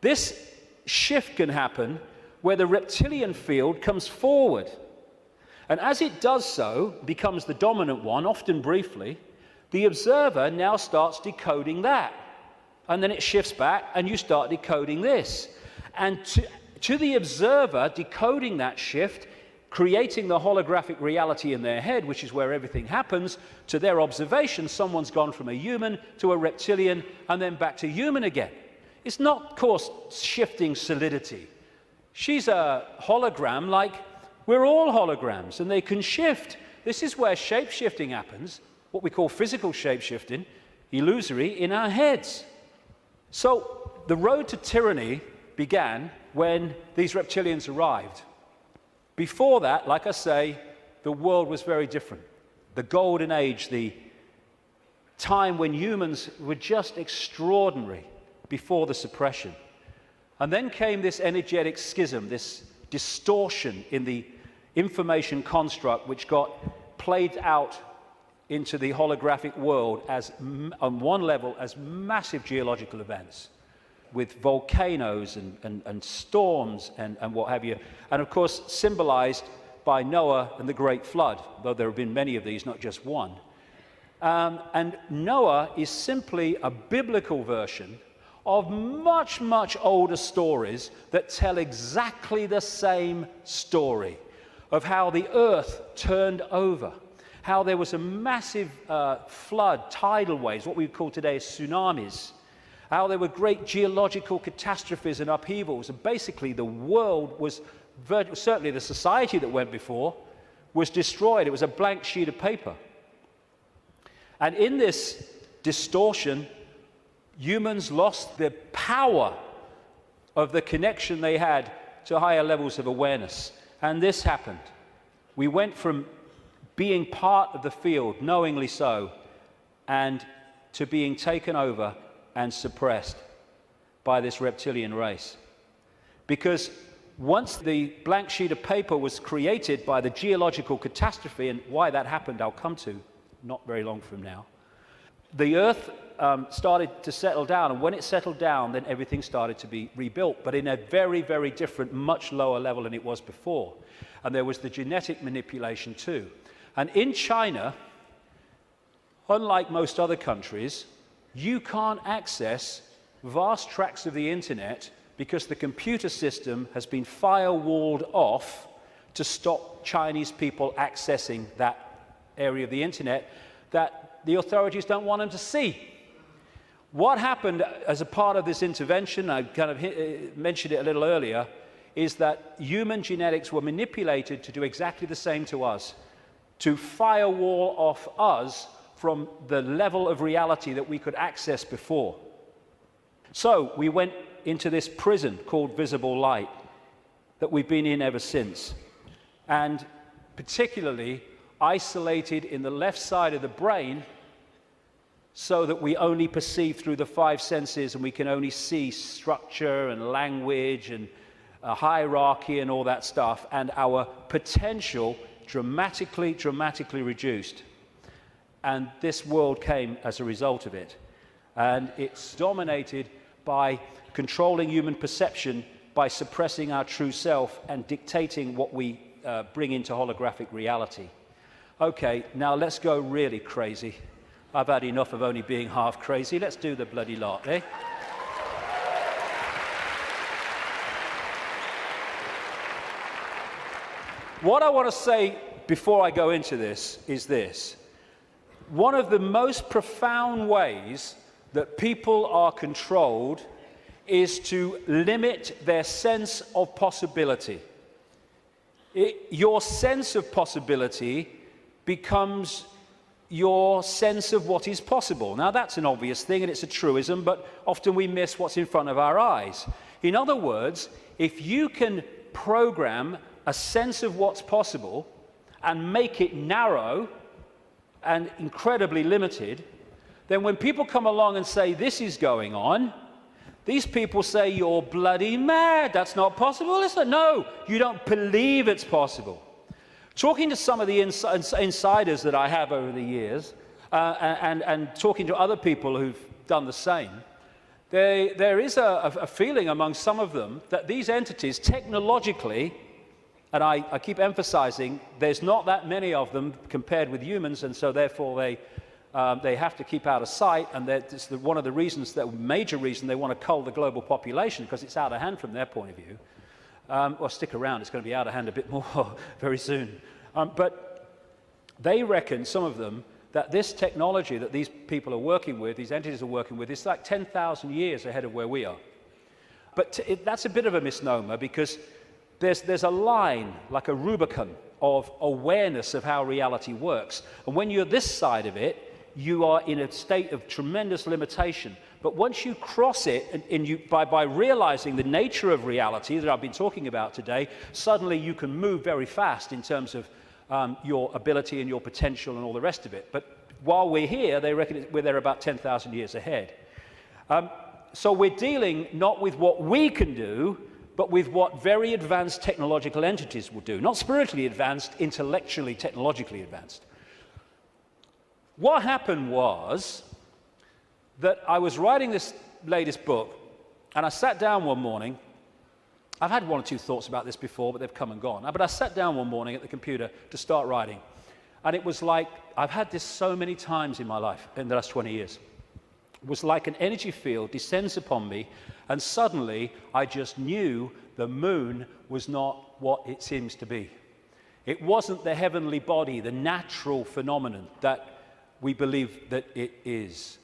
this shift can happen where the reptilian field comes forward. And as it does so, becomes the dominant one, often briefly, the observer now starts decoding that. And then it shifts back, and you start decoding this. And to the observer, decoding that shift, creating the holographic reality in their head, which is where everything happens, to their observation, someone's gone from a human to a reptilian, and then back to human again. It's not, of course, shifting solidity. She's a hologram like we're all holograms, and they can shift. This is where shape-shifting happens, what we call physical shape-shifting, illusory, in our heads. So the road to tyranny began when these reptilians arrived. Before that, like I say, the world was very different. The golden age, the time when humans were just extraordinary before the suppression. And then came this energetic schism, this distortion in the information construct, which got played out into the holographic world as, on one level, as massive geological events, with volcanoes and storms and what have you. And of course, symbolized by Noah and the Great Flood, though there have been many of these, not just one. And Noah is simply a biblical version of much, much older stories that tell exactly the same story of how the earth turned over, how there was a massive flood, tidal waves, what we call today tsunamis, how there were great geological catastrophes and upheavals, and basically the world was, certainly the society that went before, was destroyed. It was a blank sheet of paper. And in this distortion, humans lost the power of the connection they had to higher levels of awareness. And this happened. We went from being part of the field, knowingly so, and to being taken over and suppressed by this reptilian race. Because once the blank sheet of paper was created by the geological catastrophe, and why that happened I'll come to not very long from now, the earth started to settle down, and when it settled down, then everything started to be rebuilt, but in a very, very different, much lower level than it was before. And there was the genetic manipulation too. And in China, unlike most other countries, you can't access vast tracts of the internet because the computer system has been firewalled off to stop Chinese people accessing that area of the internet that the authorities don't want them to see. What happened as a part of this intervention, I kind of mentioned it a little earlier, is that human genetics were manipulated to do exactly the same to us, to firewall off us from the level of reality that we could access before. So we went into this prison called visible light that we've been in ever since, and particularly isolated in the left side of the brain so that we only perceive through the five senses, and we can only see structure and language and hierarchy and all that stuff, and our potential dramatically reduced. And this world came as a result of it. And it's dominated by controlling human perception, by suppressing our true self and dictating what we bring into holographic reality. Okay, now let's go really crazy. I've had enough of only being half crazy. Let's do the bloody lot, eh? What I want to say before I go into this is this. One of the most profound ways that people are controlled is to limit their sense of possibility. Your sense of possibility becomes your sense of what is possible. Now, that's an obvious thing, and it's a truism, but often we miss what's in front of our eyes. In other words, if you can program a sense of what's possible and make it narrow and incredibly limited, then when people come along and say, this is going on, these people say, you're bloody mad, that's not possible, is it? No, you don't believe it's possible. Talking to some of the insiders that I have over the years, and talking to other people who've done the same, there is a feeling among some of them that these entities technologically, and I keep emphasizing, there's not that many of them compared with humans, and so therefore they have to keep out of sight, and that's one of the reasons, the major reason they want to cull the global population, because it's out of hand from their point of view. Well, stick around, it's going to be out of hand a bit more very soon. But they reckon, some of them, that this technology that these people are working with, these entities are working with, is like 10,000 years ahead of where we are. But that's a bit of a misnomer, because there's a line, like a Rubicon, of awareness of how reality works. And when you're this side of it, you are in a state of tremendous limitation. But once you cross it, and by realizing the nature of reality that I've been talking about today, suddenly you can move very fast in terms of your ability and your potential and all the rest of it. But while we're here, they reckon they're about 10,000 years ahead. So we're dealing not with what we can do, but with what very advanced technological entities will do. Not spiritually advanced, intellectually, technologically advanced. What happened was that I was writing this latest book, and I sat down one morning. I've had one or two thoughts about this before, but they've come and gone. But I sat down one morning at the computer to start writing, and it was like, I've had this so many times in my life in the last 20 years. It was like an energy field descends upon me, and suddenly I just knew the moon was not what it seems to be. It wasn't the heavenly body, the natural phenomenon that we believe that it is.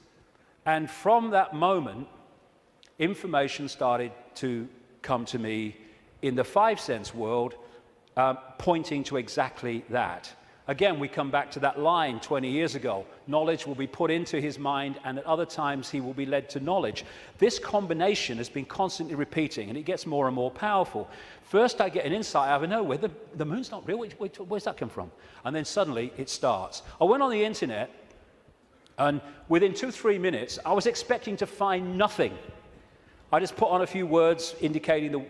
And from that moment, information started to come to me in the five-sense world, pointing to exactly that. Again, we come back to that line 20 years ago. Knowledge will be put into his mind, and at other times he will be led to knowledge. This combination has been constantly repeating, and it gets more and more powerful. First, I get an insight out of nowhere. The moon's not real. Where's that come from? And then suddenly it starts. I went on the internet, and within 2-3 minutes, I was expecting to find nothing. I just put on a few words indicating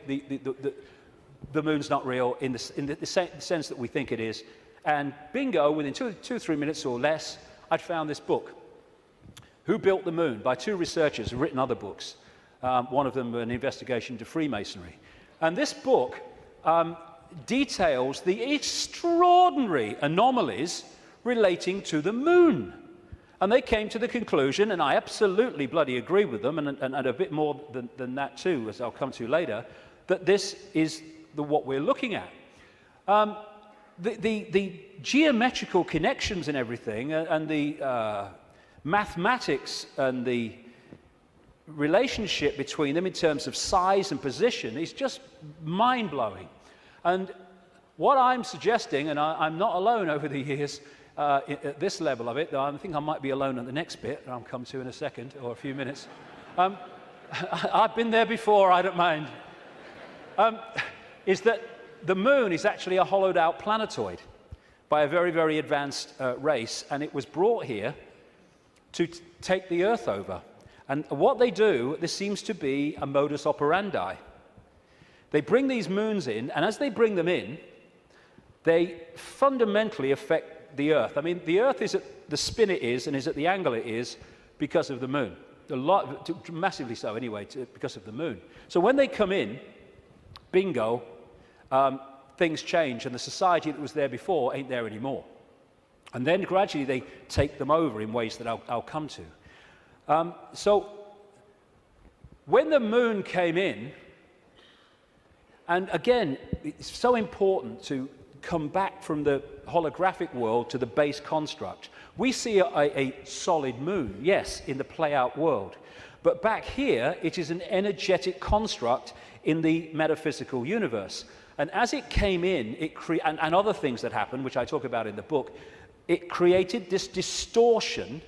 the moon's not real in the sense that we think it is. And bingo, within 2-3 minutes or less, I'd found this book, Who Built the Moon, by two researchers who've written other books. One of them an investigation into Freemasonry. And this book details the extraordinary anomalies relating to the moon. And they came to the conclusion, and I absolutely bloody agree with them, and a bit more than that too, as I'll come to later, that this is what we're looking at. The geometrical connections and everything, and the mathematics and the relationship between them in terms of size and position is just mind-blowing. And what I'm suggesting, and I'm not alone over the years at this level of it, though I think I might be alone at the next bit, that I'll come to in a second or a few minutes. I've been there before, I don't mind. Is that the moon is actually a hollowed-out planetoid by a very, very advanced race, and it was brought here to take the Earth over. And what they do, this seems to be a modus operandi. They bring these moons in, and as they bring them in, they fundamentally affect the Earth. I mean, the Earth is at the spin it is, and is at the angle it is because of the moon. Massively so, anyway, because of the moon. So when they come in, bingo, things change, and the society that was there before ain't there anymore. And then gradually they take them over in ways that I'll come to. So when the moon came in, and again, it's so important to come back from the holographic world to the base construct. We see a solid moon, yes, in the play-out world. But back here, it is an energetic construct in the metaphysical universe. And as it came in, and other things that happened, which I talk about in the book, it created this distortion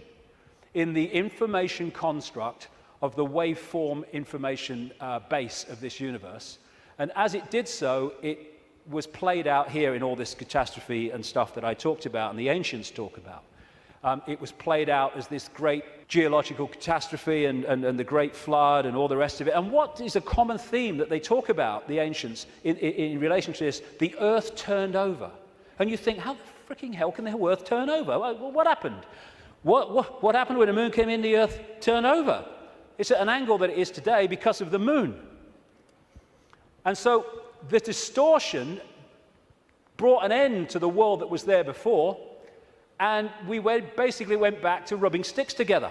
in the information construct of the waveform information base of this universe. And as it did so, it was played out here in all this catastrophe and stuff that I talked about and the ancients talk about. It was played out as this great geological catastrophe and the great flood and all the rest of it. And what is a common theme that they talk about, the ancients, in relation to this? The earth turned over. And you think, how the freaking hell can the earth turn over? Well, what happened? What happened when the moon came in, the earth turned over? It's at an angle that it is today because of the moon. And so the distortion brought an end to the world that was there before, and we basically went back to rubbing sticks together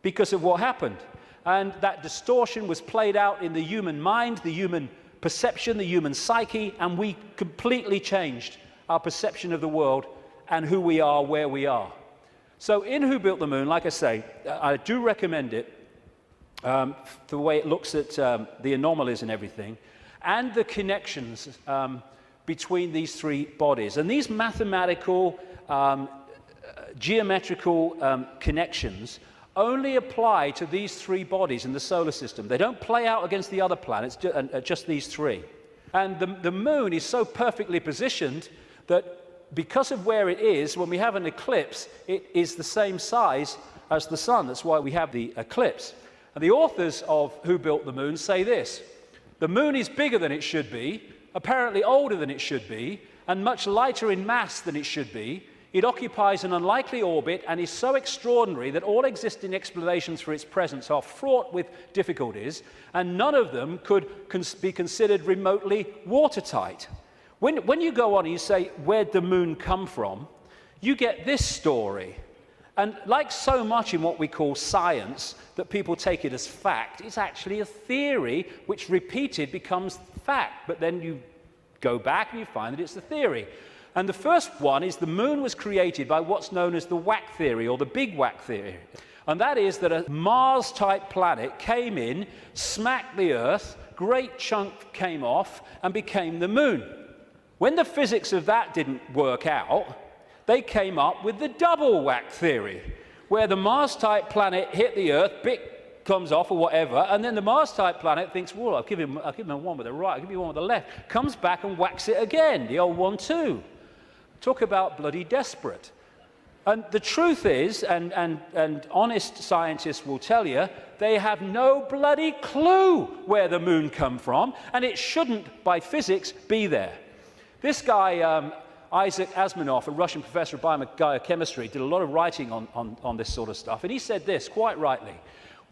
because of what happened. And that distortion was played out in the human mind, the human perception, the human psyche, and we completely changed our perception of the world and who we are, where we are. So in Who Built the Moon, like I say, I do recommend it, the way it looks at the anomalies and everything, and the connections between these three bodies. And these mathematical, geometrical connections only apply to these three bodies in the solar system. They don't play out against the other planets, just these three. And the moon is so perfectly positioned that because of where it is, when we have an eclipse, it is the same size as the sun. That's why we have the eclipse. And the authors of Who Built the Moon say this: the moon is bigger than it should be, apparently older than it should be, and much lighter in mass than it should be. It occupies an unlikely orbit and is so extraordinary that all existing explanations for its presence are fraught with difficulties, and none of them could be considered remotely watertight. When you go on and you say, where'd the moon come from? You get this story. And like so much in what we call science, that people take it as fact, it's actually a theory which repeated becomes fact. But then you go back and you find that it's a theory. And the first one is the moon was created by what's known as the whack theory, or the big whack theory. And that is that a Mars-type planet came in, smacked the Earth, great chunk came off, and became the moon. When the physics of that didn't work out, they came up with the double whack theory, where the Mars-type planet hit the Earth, bit comes off or whatever, and then the Mars-type planet thinks, well, I'll give him one with the right, I'll give you one with the left, comes back and whacks it again, the old 1-2. Talk about bloody desperate. And the truth is, and honest scientists will tell you, they have no bloody clue where the moon come from, and it shouldn't, by physics, be there. This guy, Isaac Asimov, a Russian professor of biochemistry, did a lot of writing on this sort of stuff, and he said this, quite rightly: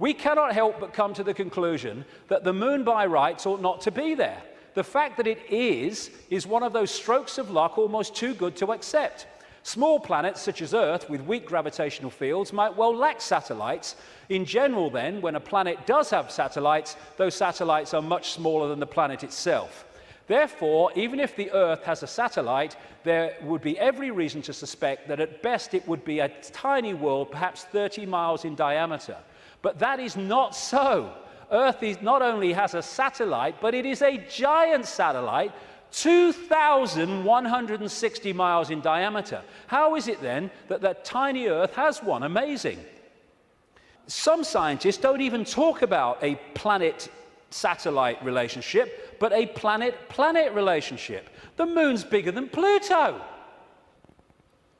we cannot help but come to the conclusion that the moon by rights ought not to be there. The fact that it is one of those strokes of luck almost too good to accept. Small planets such as Earth with weak gravitational fields might well lack satellites. In general then, when a planet does have satellites, those satellites are much smaller than the planet itself. Therefore, even if the Earth has a satellite, there would be every reason to suspect that at best it would be a tiny world, perhaps 30 miles in diameter. But that is not so. Earth not only has a satellite, but it is a giant satellite, 2,160 miles in diameter. How is it then that that tiny Earth has one? Amazing. Some scientists don't even talk about a planet-satellite relationship, but a planet-planet relationship. The moon's bigger than Pluto.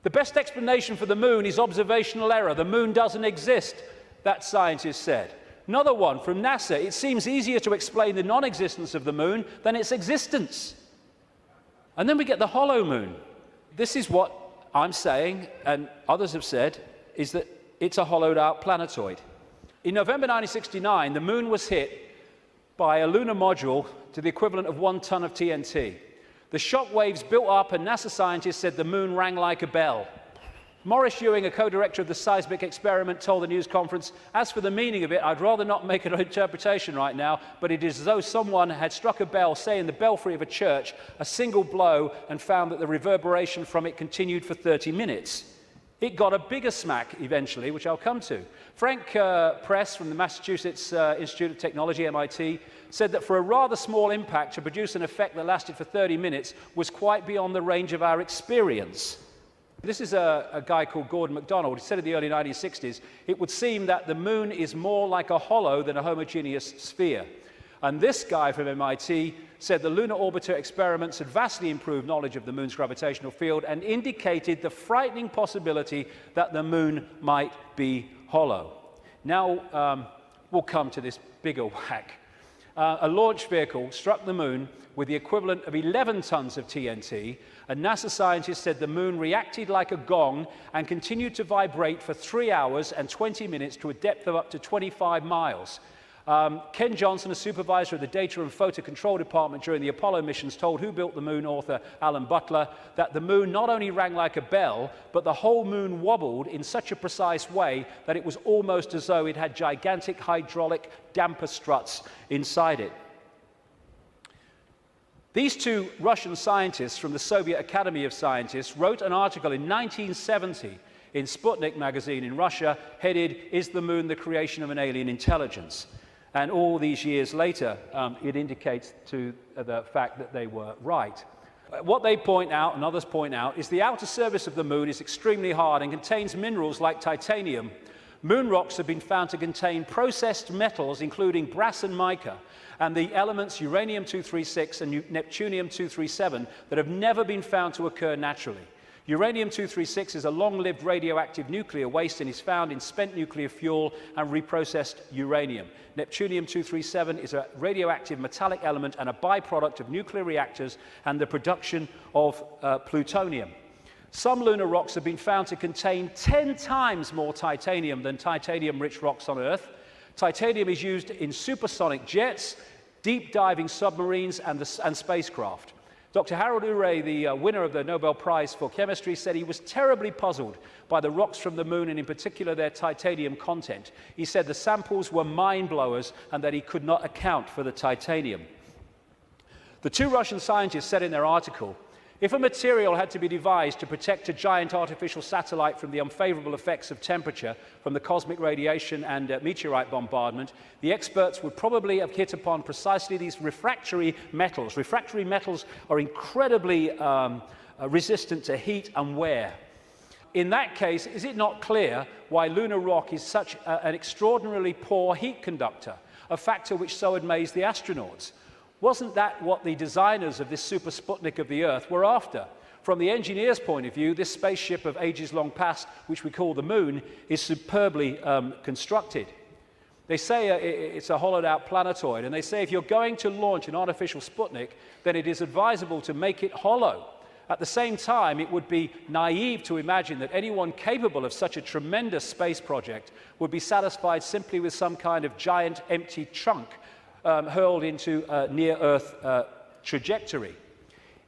The best explanation for the moon is observational error. The moon doesn't exist, that scientist said. Another one from NASA: it seems easier to explain the non-existence of the moon than its existence. And then we get the hollow moon. This is what I'm saying, and others have said, is that it's a hollowed out planetoid. In November 1969, the moon was hit by a lunar module to the equivalent of 1 ton of TNT. The shock waves built up, and NASA scientists said the moon rang like a bell. Maurice Ewing, a co-director of the seismic experiment, told the news conference, "As for the meaning of it, I'd rather not make an interpretation right now, but it is as though someone had struck a bell, say in the belfry of a church, a single blow, and found that the reverberation from it continued for 30 minutes. It got a bigger smack eventually, which I'll come to." Frank Press from the Massachusetts Institute of Technology, MIT, said that for a rather small impact to produce an effect that lasted for 30 minutes was quite beyond the range of our experience. This is a guy called Gordon MacDonald. He said in the early 1960s, it would seem that the moon is more like a hollow than a homogeneous sphere. And this guy from MIT said the lunar orbiter experiments had vastly improved knowledge of the moon's gravitational field and indicated the frightening possibility that the moon might be hollow. Now we'll come to this bigger whack. A launch vehicle struck the moon with the equivalent of 11 tons of TNT, and NASA scientists said the moon reacted like a gong and continued to vibrate for 3 hours and 20 minutes to a depth of up to 25 miles. Ken Johnson, a supervisor of the Data and Photo Control Department during the Apollo missions, told Who Built the Moon author Alan Butler that the moon not only rang like a bell, but the whole moon wobbled in such a precise way that it was almost as though it had gigantic hydraulic damper struts inside it. These two Russian scientists from the Soviet Academy of Scientists wrote an article in 1970 in Sputnik magazine in Russia headed, "Is the Moon the Creation of an Alien Intelligence?" And all these years later, it indicates to the fact that they were right. What they point out, and others point out, is the outer surface of the moon is extremely hard and contains minerals like titanium. Moon rocks have been found to contain processed metals, including brass and mica, and the elements uranium-236 and neptunium-237 that have never been found to occur naturally. Uranium-236 is a long-lived radioactive nuclear waste and is found in spent nuclear fuel and reprocessed uranium. Neptunium-237 is a radioactive metallic element and a byproduct of nuclear reactors and the production of plutonium. Some lunar rocks have been found to contain 10 times more titanium than titanium-rich rocks on Earth. Titanium is used in supersonic jets, deep-diving submarines, and spacecraft. Dr. Harold Urey, the winner of the Nobel Prize for Chemistry, said he was terribly puzzled by the rocks from the moon and in particular their titanium content. He said the samples were mind-blowers and that he could not account for the titanium. The two Russian scientists said in their article, if a material had to be devised to protect a giant artificial satellite from the unfavorable effects of temperature, from the cosmic radiation and meteorite bombardment, the experts would probably have hit upon precisely these refractory metals. Refractory metals are incredibly resistant to heat and wear. In that case, is it not clear why lunar rock is such an extraordinarily poor heat conductor, a factor which so amazed the astronauts? Wasn't that what the designers of this super Sputnik of the Earth were after? From the engineer's point of view, this spaceship of ages long past, which we call the moon, is superbly constructed. They say it's a hollowed-out planetoid, and they say if you're going to launch an artificial Sputnik, then it is advisable to make it hollow. At the same time, it would be naive to imagine that anyone capable of such a tremendous space project would be satisfied simply with some kind of giant empty trunk hurled into a near-Earth trajectory.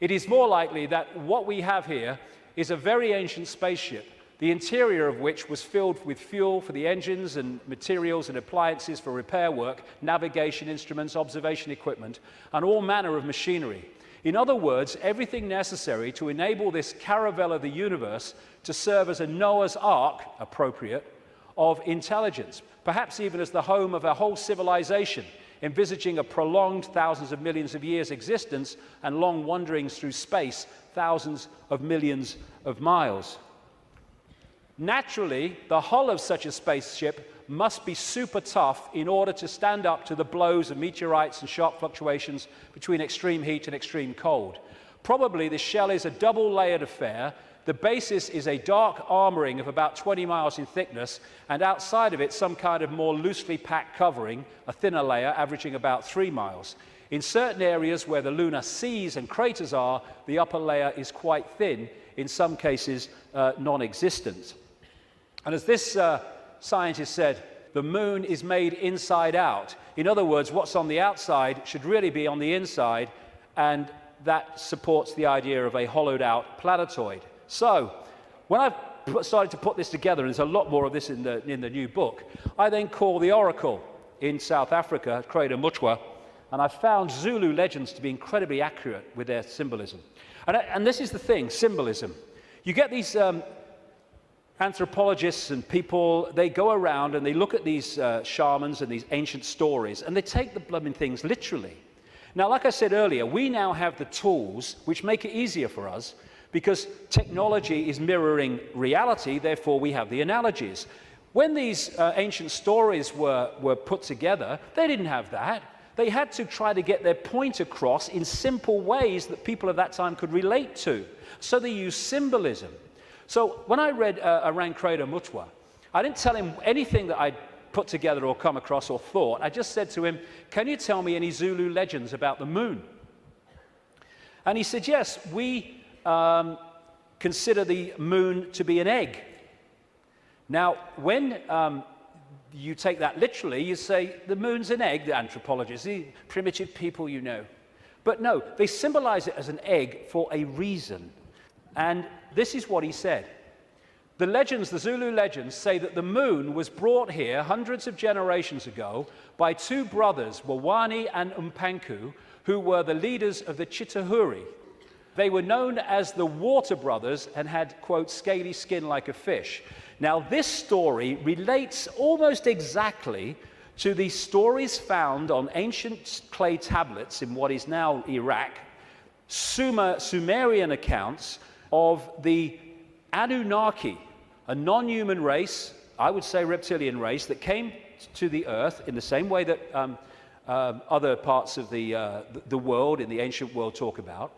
It is more likely that what we have here is a very ancient spaceship, the interior of which was filled with fuel for the engines and materials and appliances for repair work, navigation instruments, observation equipment, and all manner of machinery. In other words, everything necessary to enable this caravel of the universe to serve as a Noah's Ark, appropriate, of intelligence, perhaps even as the home of a whole civilization, envisaging a prolonged thousands of millions of years existence and long wanderings through space, thousands of millions of miles. Naturally, the hull of such a spaceship must be super tough in order to stand up to the blows of meteorites and sharp fluctuations between extreme heat and extreme cold. Probably the shell is a double-layered affair. The basis is a dark armoring of about 20 miles in thickness, and outside of it some kind of more loosely packed covering, a thinner layer averaging about 3 miles. In certain areas where the lunar seas and craters are, the upper layer is quite thin, in some cases non-existent. And as this scientist said, the moon is made inside out. In other words, what's on the outside should really be on the inside, and that supports the idea of a hollowed-out planetoid. So, when I've started to put this together, and there's a lot more of this in the new book, I then call the oracle in South Africa, Credo Mutwa, and I found Zulu legends to be incredibly accurate with their symbolism. And this is the thing, symbolism. You get these anthropologists and people, they go around and they look at these shamans and these ancient stories, and they take the blooming things literally. Now, like I said earlier, we now have the tools which make it easier for us, because technology is mirroring reality, therefore we have the analogies. When these ancient stories were put together, they didn't have that. They had to try to get their point across in simple ways that people of that time could relate to. So they used symbolism. So when I read Arancreda Mutwa, I didn't tell him anything that I'd put together or come across or thought. I just said to him, can you tell me any Zulu legends about the moon? And he said, yes, we consider the moon to be an egg. Now, when you take that literally, you say, the moon's an egg, the anthropologists, the primitive people you know. But no, they symbolize it as an egg for a reason. And this is what he said. The legends, the Zulu legends, say that the moon was brought here hundreds of generations ago by two brothers, Wawani and Umpanku, who were the leaders of the Chitahuri. They were known as the Water Brothers and had, quote, scaly skin like a fish. Now, this story relates almost exactly to the stories found on ancient clay tablets in what is now Iraq, Sumerian accounts of the Anunnaki, a non-human race, I would say reptilian race, that came to the earth in the same way that other parts of the world, in the ancient world, talk about.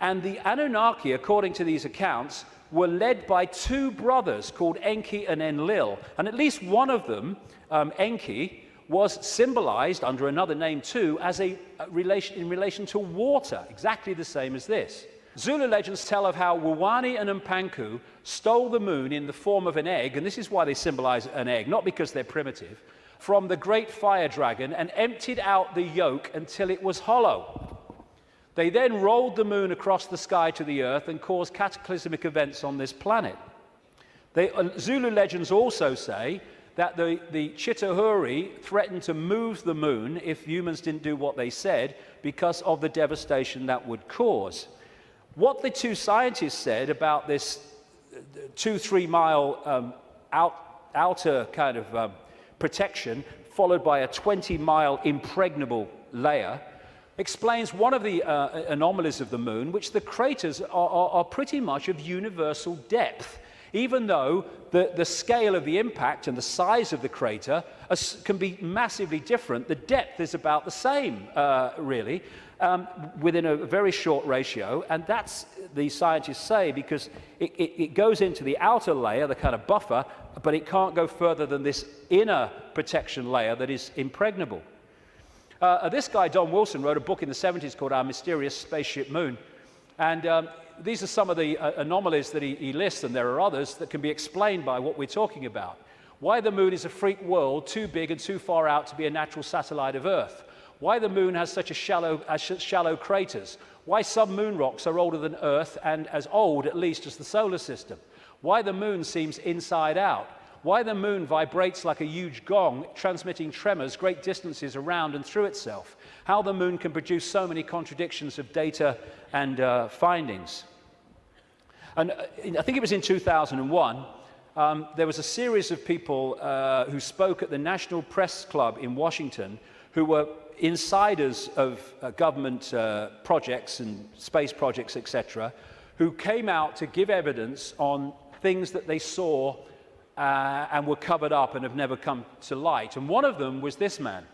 And the Anunnaki, according to these accounts, were led by two brothers called Enki and Enlil. And at least one of them, Enki, was symbolized under another name too as in relation to water, exactly the same as this. Zulu legends tell of how Wawani and Umpanku stole the moon in the form of an egg, and this is why they symbolize an egg, not because they're primitive, from the great fire dragon and emptied out the yolk until it was hollow. They then rolled the moon across the sky to the earth and caused cataclysmic events on this planet. Zulu legends also say that the Chitahuri threatened to move the moon if humans didn't do what they said because of the devastation that would cause. What the two scientists said about this 2-3 mile outer kind of protection, followed by a 20-mile impregnable layer, explains one of the anomalies of the moon, which the craters are pretty much of universal depth. Even though the scale of the impact and the size of the crater can be massively different, the depth is about the same, really, within a very short ratio. And that's, the scientists say, because it goes into the outer layer, the kind of buffer, but it can't go further than this inner protection layer that is impregnable. This guy, Don Wilson, wrote a book in the 70s called Our Mysterious Spaceship Moon. And these are some of the anomalies that he lists, and there are others that can be explained by what we're talking about. Why the moon is a freak world, too big and too far out to be a natural satellite of Earth. Why the moon has such shallow craters. Why some moon rocks are older than Earth and as old, at least, as the solar system. Why the moon seems inside out. Why the moon vibrates like a huge gong, transmitting tremors great distances around and through itself. How the moon can produce so many contradictions of data and findings. And I think it was in 2001, there was a series of people who spoke at the National Press Club in Washington who were insiders of government projects and space projects, etc., who came out to give evidence on things that they saw and were covered up and have never come to light. And one of them was this man,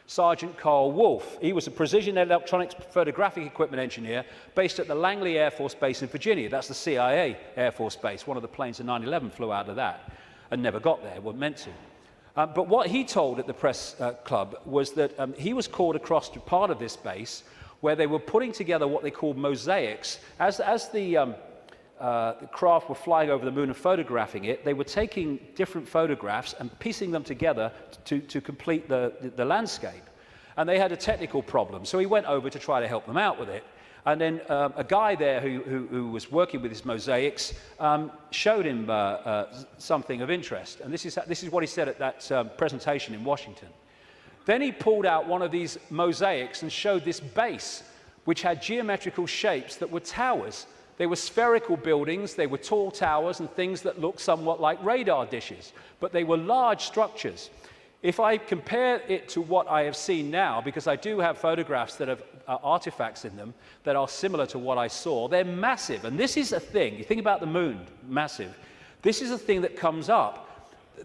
Sergeant Carl Wolf. He was a precision electronics photographic equipment engineer based at the Langley Air Force Base in Virginia. That's the CIA Air Force Base. One of the planes in 9/11 flew out of that and never got there, weren't meant to. But what he told at the press club was that he was called across to part of this base where they were putting together what they called mosaics. As the craft were flying over the moon and photographing it, they were taking different photographs and piecing them together to complete the landscape. And they had a technical problem, so he went over to try to help them out with it. And then a guy there who was working with his mosaics showed him something of interest. And this is what he said at that presentation in Washington. Then he pulled out one of these mosaics and showed this base, which had geometrical shapes that were towers. They were spherical buildings, they were tall towers and things that looked somewhat like radar dishes, but they were large structures. If I compare it to what I have seen now, because I do have photographs that have artifacts in them that are similar to what I saw, they're massive. And this is a thing, you think about the moon, massive. This is a thing that comes up.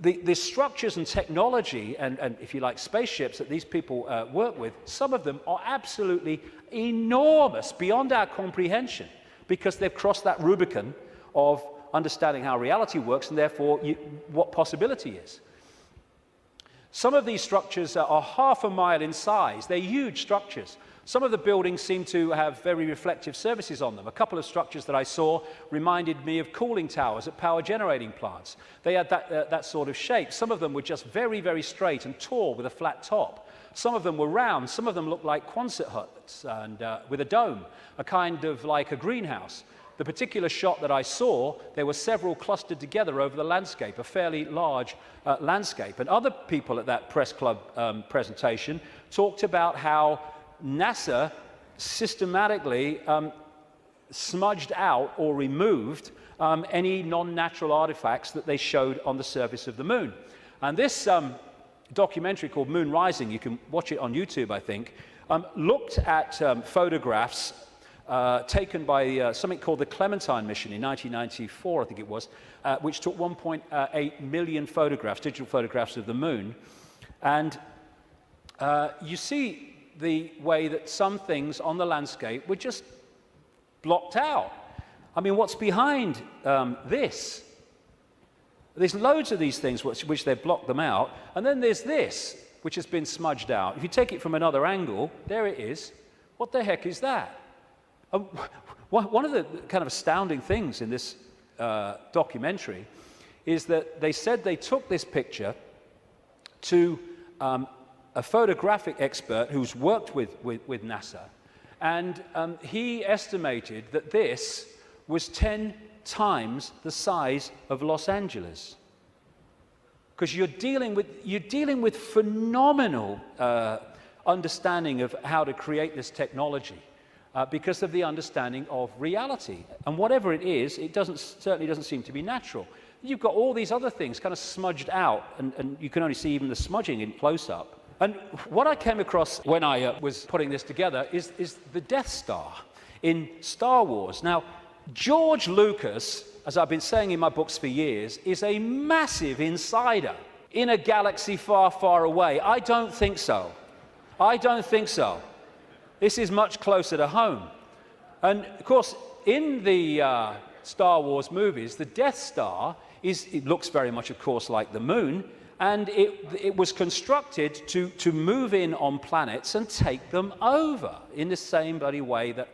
The structures and technology and, if you like, spaceships that these people work with, some of them are absolutely enormous, beyond our comprehension, because they've crossed that Rubicon of understanding how reality works and therefore what possibility is. Some of these structures are half a mile in size. They're huge structures. Some of the buildings seem to have very reflective surfaces on them. A couple of structures that I saw reminded me of cooling towers at power generating plants. They had that sort of shape. Some of them were just very, very straight and tall with a flat top. Some of them were round. Some of them looked like Quonset huts and with a dome, a kind of like a greenhouse. The particular shot that I saw, there were several clustered together over the landscape, a fairly large landscape. And other people at that press club presentation talked about how NASA systematically smudged out or removed any non-natural artifacts that they showed on the surface of the moon. And this documentary called Moon Rising, you can watch it on YouTube, I think, looked at photographs taken by something called the Clementine mission in 1994, I think it was, which took 1.8 million photographs, digital photographs of the moon. And you see the way that some things on the landscape were just blocked out. I mean, what's behind this? There's loads of these things which they've blocked them out, and then there's this, which has been smudged out. If you take it from another angle, there it is. What the heck is that? One of the kind of astounding things in this documentary is that they said they took this picture to a photographic expert who's worked with NASA, and he estimated that this was 10 times the size of Los Angeles. Because you're dealing with phenomenal understanding of how to create this technology. Because of the understanding of reality. And whatever it is, it certainly doesn't seem to be natural. You've got all these other things kind of smudged out, and you can only see even the smudging in close-up. And what I came across when I was putting this together is the Death Star in Star Wars. Now, George Lucas, as I've been saying in my books for years, is a massive insider in a galaxy far, far away. I don't think so. I don't think so. This is much closer to home. And of course, in the Star Wars movies, the Death Star it looks very much, of course, like the moon, and it was constructed to move in on planets and take them over in the same bloody way that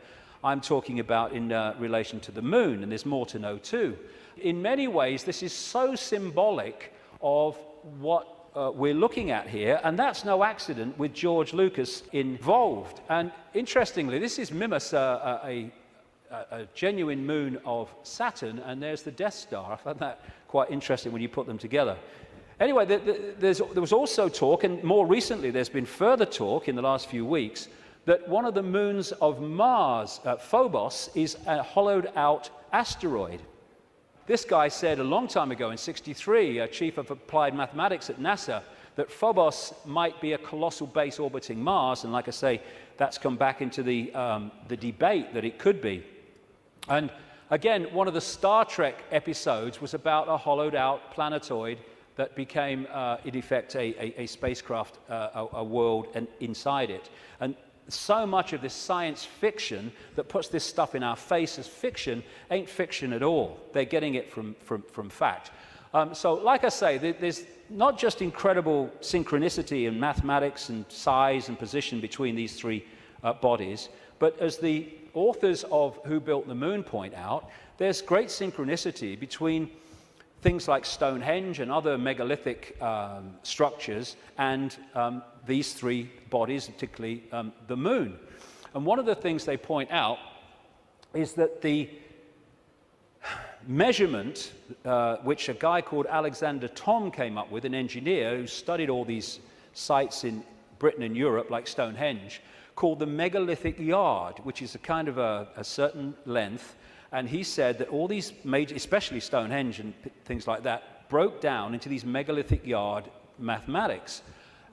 I'm talking about in relation to the moon, and there's more to know too. In many ways, this is so symbolic of what we're looking at here, and that's no accident with George Lucas involved. And interestingly, this is Mimas, a genuine moon of Saturn, and there's the Death Star. I found that quite interesting when you put them together. Anyway, there was also talk, and more recently there's been further talk in the last few weeks, that one of the moons of Mars, Phobos, is a hollowed-out asteroid. This guy said a long time ago in '63, a chief of applied mathematics at NASA, that Phobos might be a colossal base orbiting Mars, and like I say, that's come back into the debate that it could be. And again, one of the Star Trek episodes was about a hollowed-out planetoid that became, in effect, a spacecraft, a world, and inside it. And so much of this science fiction that puts this stuff in our face as fiction ain't fiction at all. They're getting it from fact. So like I say, there's not just incredible synchronicity in mathematics and size and position between these three bodies, but as the authors of Who Built the Moon point out, there's great synchronicity between things like Stonehenge and other megalithic structures and these three bodies, particularly the moon. And one of the things they point out is that the measurement, which a guy called Alexander Thom came up with, an engineer who studied all these sites in Britain and Europe, like Stonehenge, called the megalithic yard, which is a kind of a certain length. And he said that all these major, especially Stonehenge and things like that, broke down into these megalithic yard mathematics.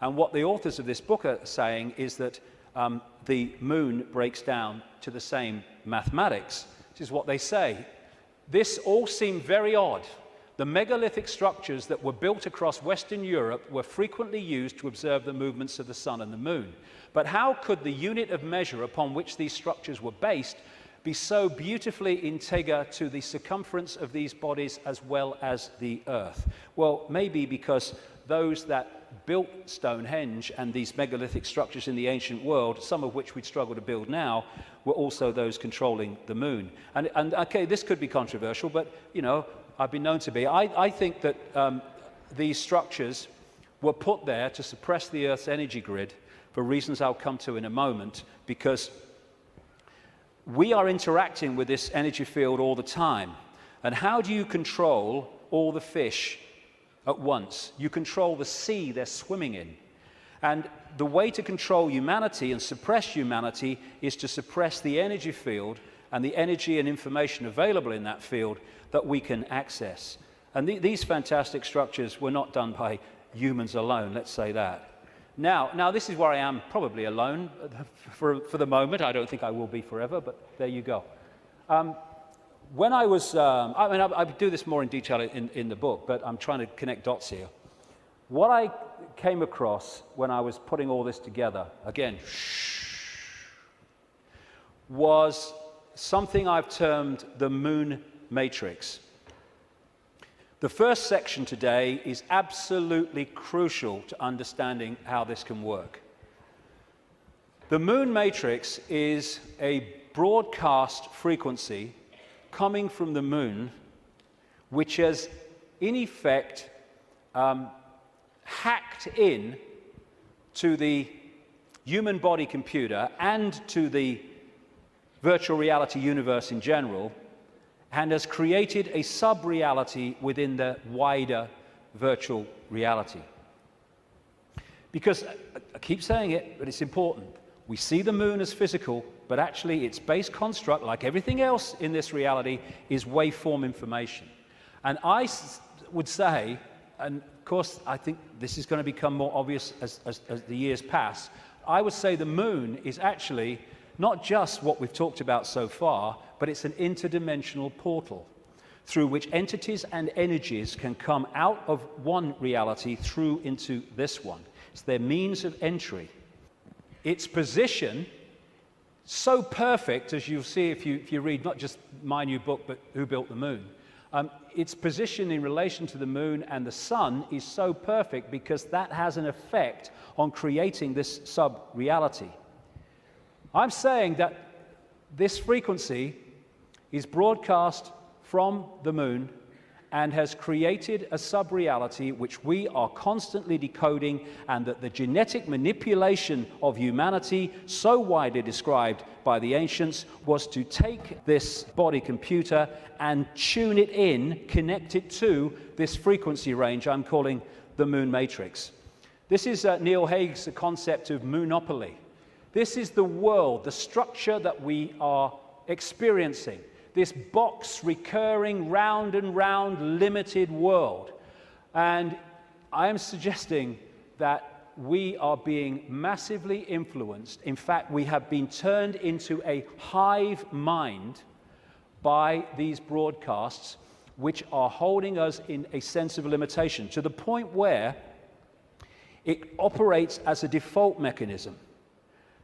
And what the authors of this book are saying is that the moon breaks down to the same mathematics, which is what they say. This all seemed very odd. The megalithic structures that were built across Western Europe were frequently used to observe the movements of the sun and the moon. But how could the unit of measure upon which these structures were based be so beautifully integer to the circumference of these bodies as well as the earth? Well, maybe because those that built Stonehenge and these megalithic structures in the ancient world, some of which we'd struggle to build now, were also those controlling the moon. And okay, this could be controversial, but, you know, I've been known to be. I think that these structures were put there to suppress the Earth's energy grid for reasons I'll come to in a moment, because we are interacting with this energy field all the time. And how do you control all the fish at once? You control the sea they're swimming in. And the way to control humanity and suppress humanity is to suppress the energy field and the energy and information available in that field that we can access. And these fantastic structures were not done by humans alone, let's say that. Now this is where I am probably alone for the moment. I don't think I will be forever, but there you go. When I was, I do this more in detail in the book, but I'm trying to connect dots here. What I came across when I was putting all this together, again, was something I've termed the moon matrix. The first section today is absolutely crucial to understanding how this can work. The moon matrix is a broadcast frequency coming from the moon, which has, in effect, hacked in to the human body computer and to the virtual reality universe in general, and has created a sub-reality within the wider virtual reality. Because, I keep saying it, but it's important. We see the moon as physical, but actually its base construct, like everything else in this reality, is waveform information. And I would say, and of course I think this is going to become more obvious as the years pass, I would say the moon is actually not just what we've talked about so far, but it's an interdimensional portal through which entities and energies can come out of one reality through into this one. It's their means of entry. Its position, so perfect, as you'll see if you read not just my new book, but Who Built the Moon, its position in relation to the moon and the sun is so perfect because that has an effect on creating this sub-reality. I'm saying that this frequency is broadcast from the moon and has created a sub-reality which we are constantly decoding, and that the genetic manipulation of humanity, so widely described by the ancients, was to take this body computer and tune it in, connect it to this frequency range I'm calling the moon matrix. This is Neil Haig's concept of moonopoly. This is the world, the structure that we are experiencing. This box recurring round and round limited world. And I am suggesting that we are being massively influenced. In fact, we have been turned into a hive mind by these broadcasts, which are holding us in a sense of limitation, to the point where it operates as a default mechanism.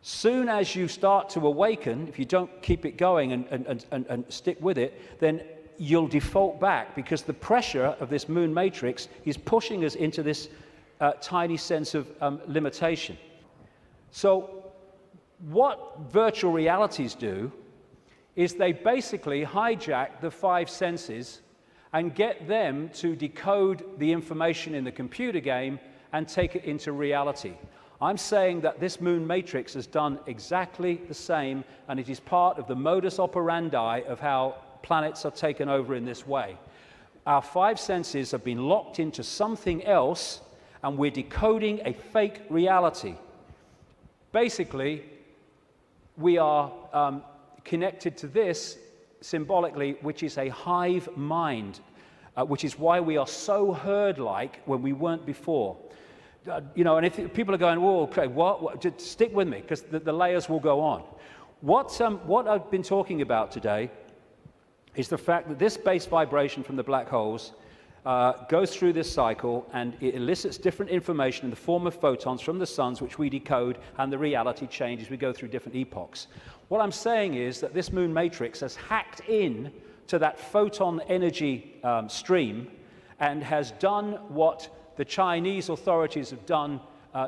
Soon as you start to awaken, if you don't keep it going and stick with it, then you'll default back, because the pressure of this moon matrix is pushing us into this tiny sense of limitation. So what virtual realities do is they basically hijack the five senses and get them to decode the information in the computer game and take it into reality. I'm saying that this moon matrix has done exactly the same, and it is part of the modus operandi of how planets are taken over in this way. Our five senses have been locked into something else, and we're decoding a fake reality. Basically, we are connected to this symbolically, which is a hive mind, which is why we are so herd-like when we weren't before. You know, and if people are going, whoa, okay, what? Just stick with me, because the layers will go on. What I've been talking about today is the fact that this base vibration from the black holes goes through this cycle, and it elicits different information in the form of photons from the suns, which we decode, and the reality changes as we go through different epochs. What I'm saying is that this moon matrix has hacked in to that photon energy stream and has done what the Chinese authorities have done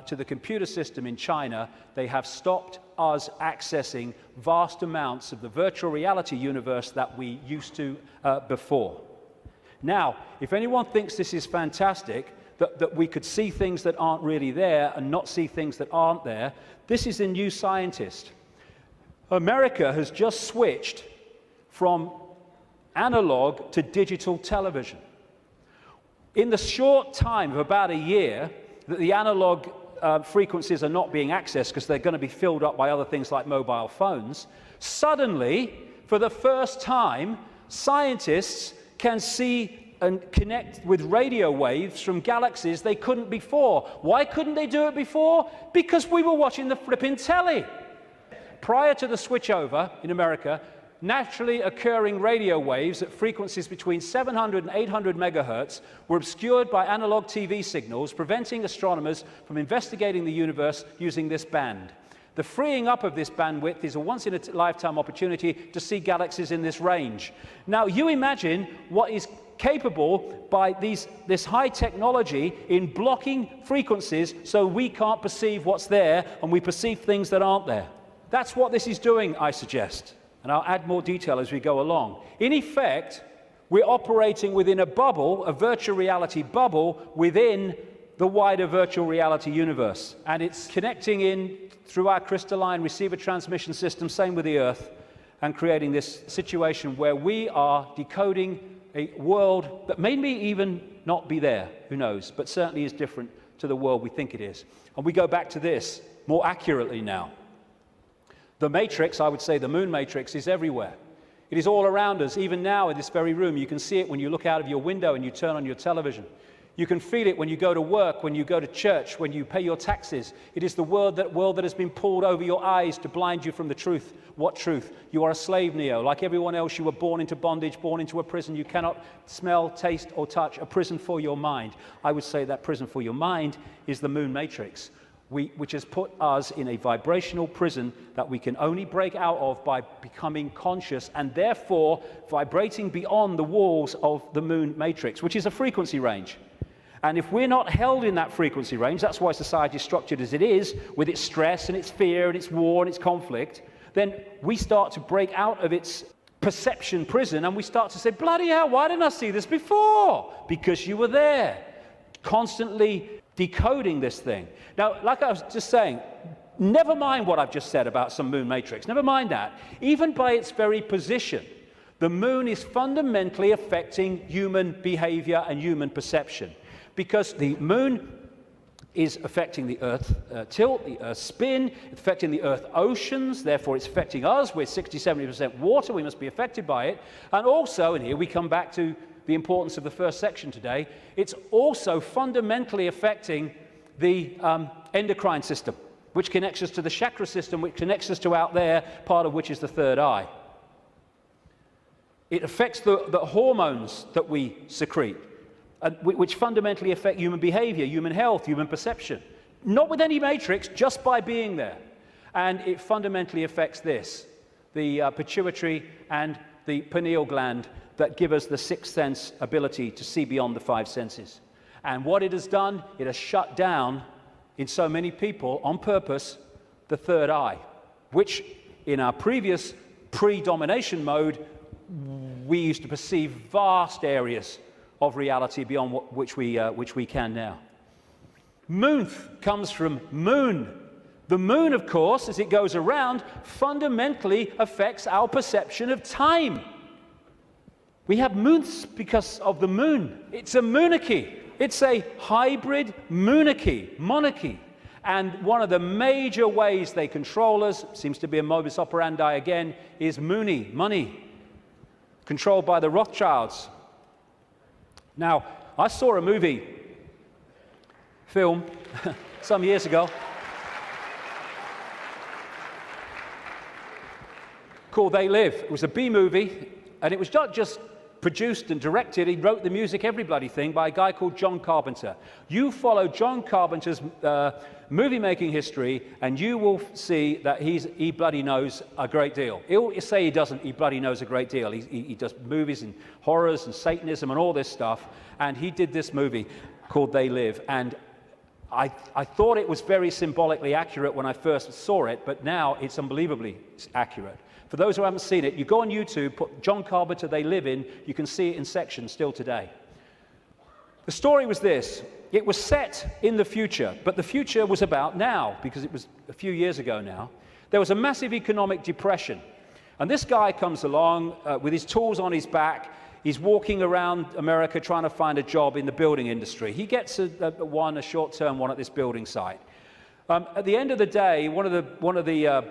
to the computer system in China. They have stopped us accessing vast amounts of the virtual reality universe that we used to before. Now, if anyone thinks this is fantastic, that we could see things that aren't really there and not see things that aren't there, this is a new scientist. America has just switched from analog to digital television. In the short time of about a year that the analog frequencies are not being accessed because they're going to be filled up by other things like mobile phones, suddenly, for the first time, scientists can see and connect with radio waves from galaxies they couldn't before. Why couldn't they do it before? Because we were watching the flipping telly. Prior to the switchover in America, naturally occurring radio waves at frequencies between 700 and 800 megahertz were obscured by analog TV signals, preventing astronomers from investigating the universe using this band. The freeing up of this bandwidth is a once-in-a-lifetime opportunity to see galaxies in this range. Now, you imagine what is capable by this high technology in blocking frequencies so we can't perceive what's there and we perceive things that aren't there. That's what this is doing, I suggest. And I'll add more detail as we go along. In effect, we're operating within a bubble, a virtual reality bubble, within the wider virtual reality universe. And it's connecting in through our crystalline receiver transmission system, same with the Earth, and creating this situation where we are decoding a world that may even not be there, who knows, but certainly is different to the world we think it is. And we go back to this more accurately now. The matrix, I would say the moon matrix, is everywhere. It is all around us, even now in this very room. You can see it when you look out of your window and you turn on your television. You can feel it when you go to work, when you go to church, when you pay your taxes. It is the world that has been pulled over your eyes to blind you from the truth. What truth? You are a slave, Neo. Like everyone else, you were born into bondage, born into a prison. You cannot smell, taste, or touch. A prison for your mind. I would say that prison for your mind is the moon matrix, which has put us in a vibrational prison that we can only break out of by becoming conscious and therefore vibrating beyond the walls of the moon matrix, which is a frequency range. And if we're not held in that frequency range, that's why society is structured as it is, with its stress and its fear and its war and its conflict, then we start to break out of its perception prison and we start to say, bloody hell, why didn't I see this before? Because you were there, constantly decoding this thing. Now, like I was just saying, never mind what I've just said about some moon matrix, never mind that. Even by its very position, the moon is fundamentally affecting human behavior and human perception, because the moon is affecting the Earth tilt, the Earth spin, it's affecting the Earth oceans, therefore it's affecting us. We're 60-70% water, we must be affected by it. And also, and here we come back to the importance of the first section today, it's also fundamentally affecting the endocrine system, which connects us to the chakra system, which connects us to out there, part of which is the third eye. It affects the hormones that we secrete, which fundamentally affect human behavior, human health, human perception. Not with any matrix, just by being there. And it fundamentally affects this, the pituitary and the pineal gland that give us the sixth sense ability to see beyond the five senses. And what it has done, it has shut down, in so many people, on purpose, the third eye, which in our previous pre-domination mode, we used to perceive vast areas of reality beyond which we can now. Moonth comes from moon. The moon, of course, as it goes around, fundamentally affects our perception of time. We have moonths because of the moon. It's a monarchy. It's a hybrid monarchy. And one of the major ways they control us, seems to be a modus operandi again, is money, controlled by the Rothschilds. Now, I saw a movie film some years ago called They Live. It was a B-movie, and it was not just produced and directed, he wrote the music, every bloody thing, by a guy called John Carpenter. You follow John Carpenter's movie-making history, and you will see that he bloody knows a great deal. He'll say he doesn't, he bloody knows a great deal. He does movies and horrors and Satanism and all this stuff, and he did this movie called They Live, and I thought it was very symbolically accurate when I first saw it, but now it's unbelievably accurate. For those who haven't seen it, you go on YouTube, put John Carpenter They Live in, you can see it in sections still today. The story was this: it was set in the future, but the future was about now, because it was a few years ago now. There was a massive economic depression, and this guy comes along with his tools on his back. He's walking around America trying to find a job in the building industry. He gets a short-term one at this building site. At the end of the day, one of the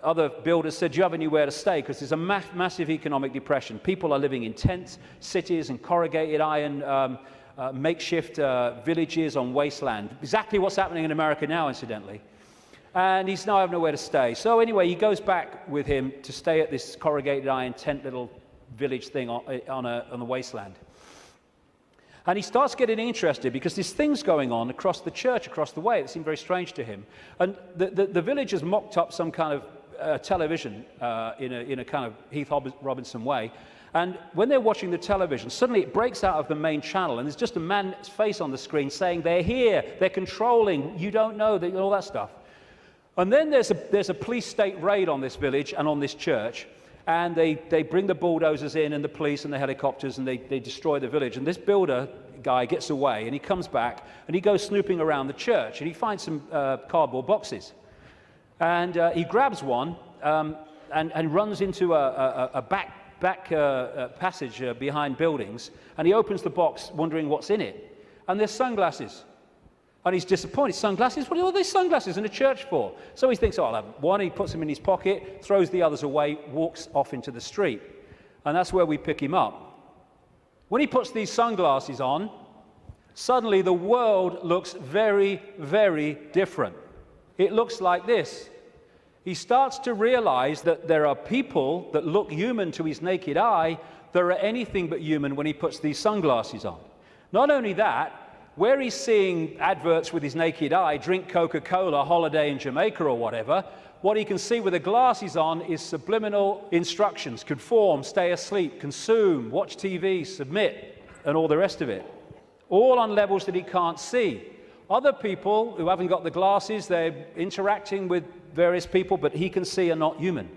other builders said, "Do you have anywhere to stay?" Because there's a massive economic depression. People are living in tent cities and corrugated iron makeshift villages on wasteland. Exactly what's happening in America now, incidentally. And he's now having nowhere to stay. So anyway, he goes back with him to stay at this corrugated iron tent little village thing on the wasteland. And he starts getting interested because there's things going on across the church, across the way, that seem very strange to him. And the villagers mocked up some kind of television in a kind of Heath Robinson way. And when they're watching the television, suddenly it breaks out of the main channel, and there's just a man's face on the screen saying, "They're here, they're controlling, you don't know," all that stuff. And then there's a police state raid on this village and on this church. And they bring the bulldozers in and the police and the helicopters, and they destroy the village. And this builder guy gets away, and he comes back, and he goes snooping around the church, and he finds some cardboard boxes. And he grabs one and runs into a back passage behind buildings, and he opens the box wondering what's in it. And there's sunglasses. And he's disappointed. Sunglasses? What are all these sunglasses in a church for? So he thinks, "Oh, I'll have one." He puts them in his pocket, throws the others away, walks off into the street. And that's where we pick him up. When he puts these sunglasses on, suddenly the world looks very, very different. It looks like this. He starts to realize that there are people that look human to his naked eye that are anything but human when he puts these sunglasses on. Not only that, where he's seeing adverts with his naked eye, drink Coca-Cola, holiday in Jamaica or whatever, what he can see with the glasses on is subliminal instructions: conform, stay asleep, consume, watch TV, submit, and all the rest of it. All on levels that he can't see. Other people who haven't got the glasses, they're interacting with various people, but he can see are not human.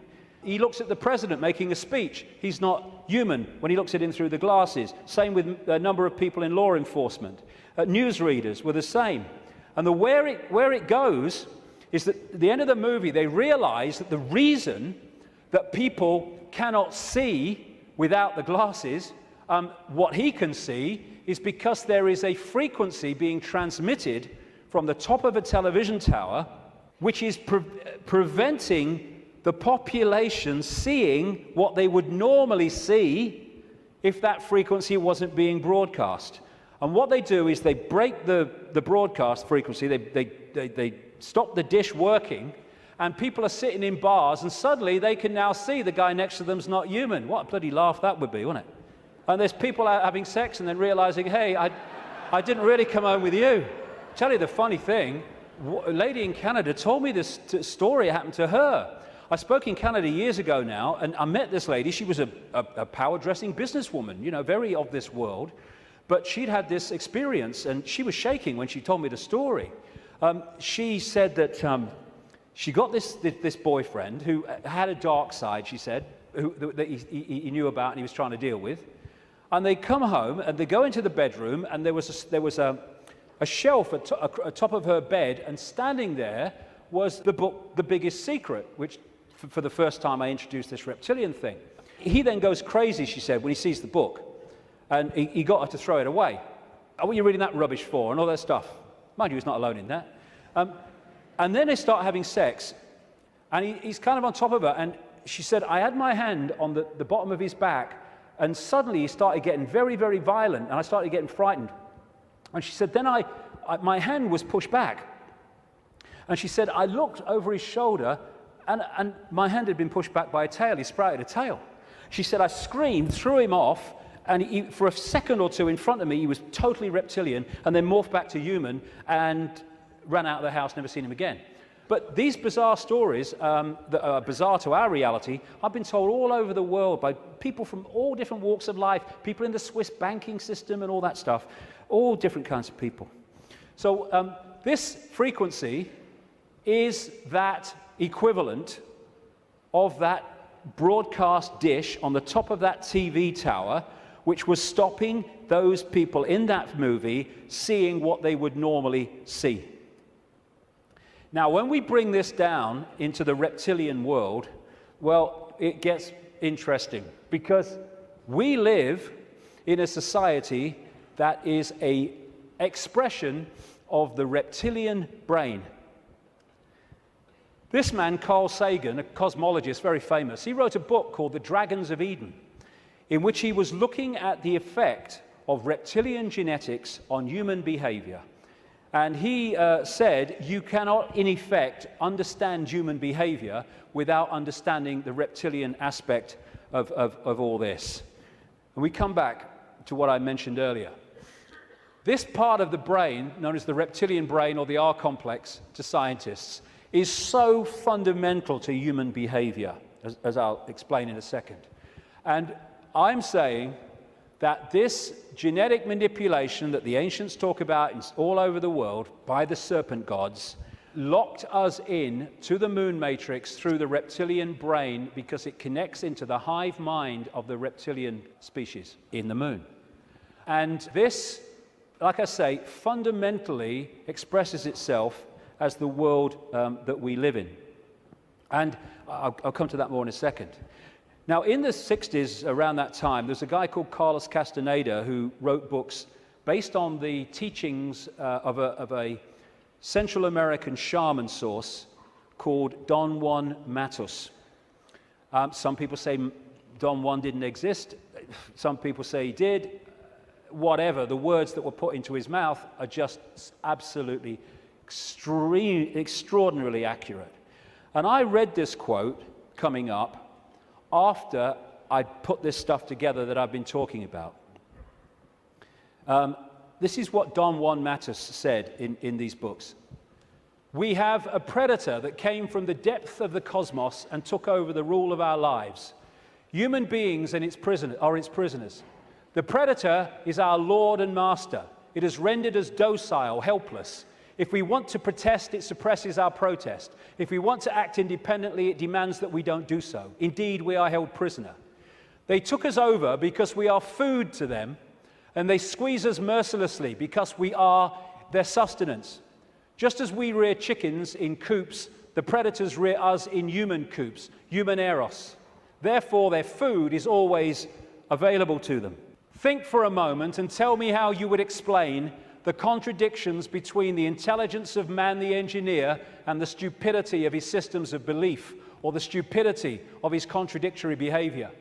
He looks at the president making a speech. He's not human when he looks at him through the glasses. Same with a number of people in law enforcement. Newsreaders were the same. And where it goes is that at the end of the movie, they realize that the reason that people cannot see without the glasses, what he can see, is because there is a frequency being transmitted from the top of a television tower, which is preventing the population seeing what they would normally see if that frequency wasn't being broadcast. And what they do is they break the broadcast frequency, they stop the dish working, and people are sitting in bars, and suddenly they can now see the guy next to them's not human. What a bloody laugh that would be, wouldn't it? And there's people out having sex and then realizing, "Hey, I didn't really come home with you." Tell you the funny thing, a lady in Canada told me this story happened to her. I spoke in Canada years ago now, and I met this lady. She was a power-dressing businesswoman, you know, very of this world. But she'd had this experience, and she was shaking when she told me the story. She said that she got this boyfriend who had a dark side, she said, that he knew about and he was trying to deal with. And they come home, and they go into the bedroom, and there was a shelf at top of her bed, and standing there was the book, The Biggest Secret, which for the first time I introduced this reptilian thing. He then goes crazy, she said, when he sees the book. And he got her to throw it away. "Oh, what are you reading that rubbish for?" and all that stuff. Mind you, he's not alone in that. And then they start having sex, and he's kind of on top of her, and she said, "I had my hand on the bottom of his back, and suddenly he started getting very, very violent, and I started getting frightened." And she said, then I my hand was pushed back. And she said, I looked over his shoulder, and my hand had been pushed back by a tail. He sprouted a tail. She said, I screamed, threw him off, and for a second or two in front of me, he was totally reptilian, and then morphed back to human, and ran out of the house, never seen him again. But these bizarre stories that are bizarre to our reality, I've been told all over the world by people from all different walks of life, people in the Swiss banking system and all that stuff, all different kinds of people. So this frequency is that equivalent of that broadcast dish on the top of that TV tower, which was stopping those people in that movie seeing what they would normally see. Now, when we bring this down into the reptilian world, well, it gets interesting, because we live in a society that is an expression of the reptilian brain. This man, Carl Sagan, a cosmologist, very famous, he wrote a book called The Dragons of Eden, in which he was looking at the effect of reptilian genetics on human behavior. And he said, you cannot, in effect, understand human behavior without understanding the reptilian aspect of all this. And we come back to what I mentioned earlier. This part of the brain, known as the reptilian brain or the R complex to scientists, is so fundamental to human behavior, as I'll explain in a second. And I'm saying that this genetic manipulation that the ancients talk about all over the world by the serpent gods locked us in to the moon matrix through the reptilian brain, because it connects into the hive mind of the reptilian species in the moon. And this, like I say, fundamentally expresses itself as the world that we live in. And I'll come to that more in a second. Now, in the 60s, around that time, there's a guy called Carlos Castaneda who wrote books based on the teachings of a Central American shaman source called Don Juan Matus. Some people say Don Juan didn't exist. Some people say he did. Whatever, the words that were put into his mouth are just absolutely extraordinarily accurate. And I read this quote coming up after I put this stuff together that I've been talking about. This is what Don Juan Matus said in these books. We have a predator that came from the depth of the cosmos and took over the rule of our lives. Human beings and its prisoners. The predator is our lord and master. It has rendered us docile, helpless. If we want to protest, it suppresses our protest. If we want to act independently, it demands that we don't do so. Indeed, we are held prisoner. They took us over because we are food to them, and they squeeze us mercilessly because we are their sustenance. Just as we rear chickens in coops, the predators rear us in human coops, human eros. Therefore, their food is always available to them. Think for a moment and tell me how you would explain the contradictions between the intelligence of man the engineer and the stupidity of his systems of belief, or the stupidity of his contradictory behavior.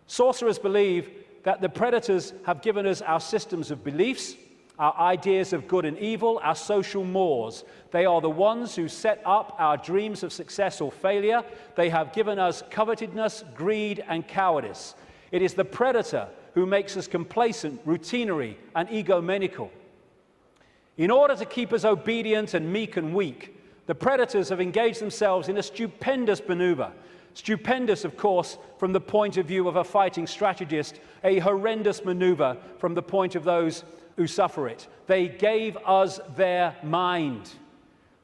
Sorcerers believe that the predators have given us our systems of beliefs, our ideas of good and evil, our social mores. They are the ones who set up our dreams of success or failure. They have given us covetousness, greed, and cowardice. It is the predator who makes us complacent, routinary, and egomaniacal. In order to keep us obedient and meek and weak, the predators have engaged themselves in a stupendous maneuver. Stupendous, of course, from the point of view of a fighting strategist, a horrendous maneuver from the point of those who suffer it. They gave us their mind.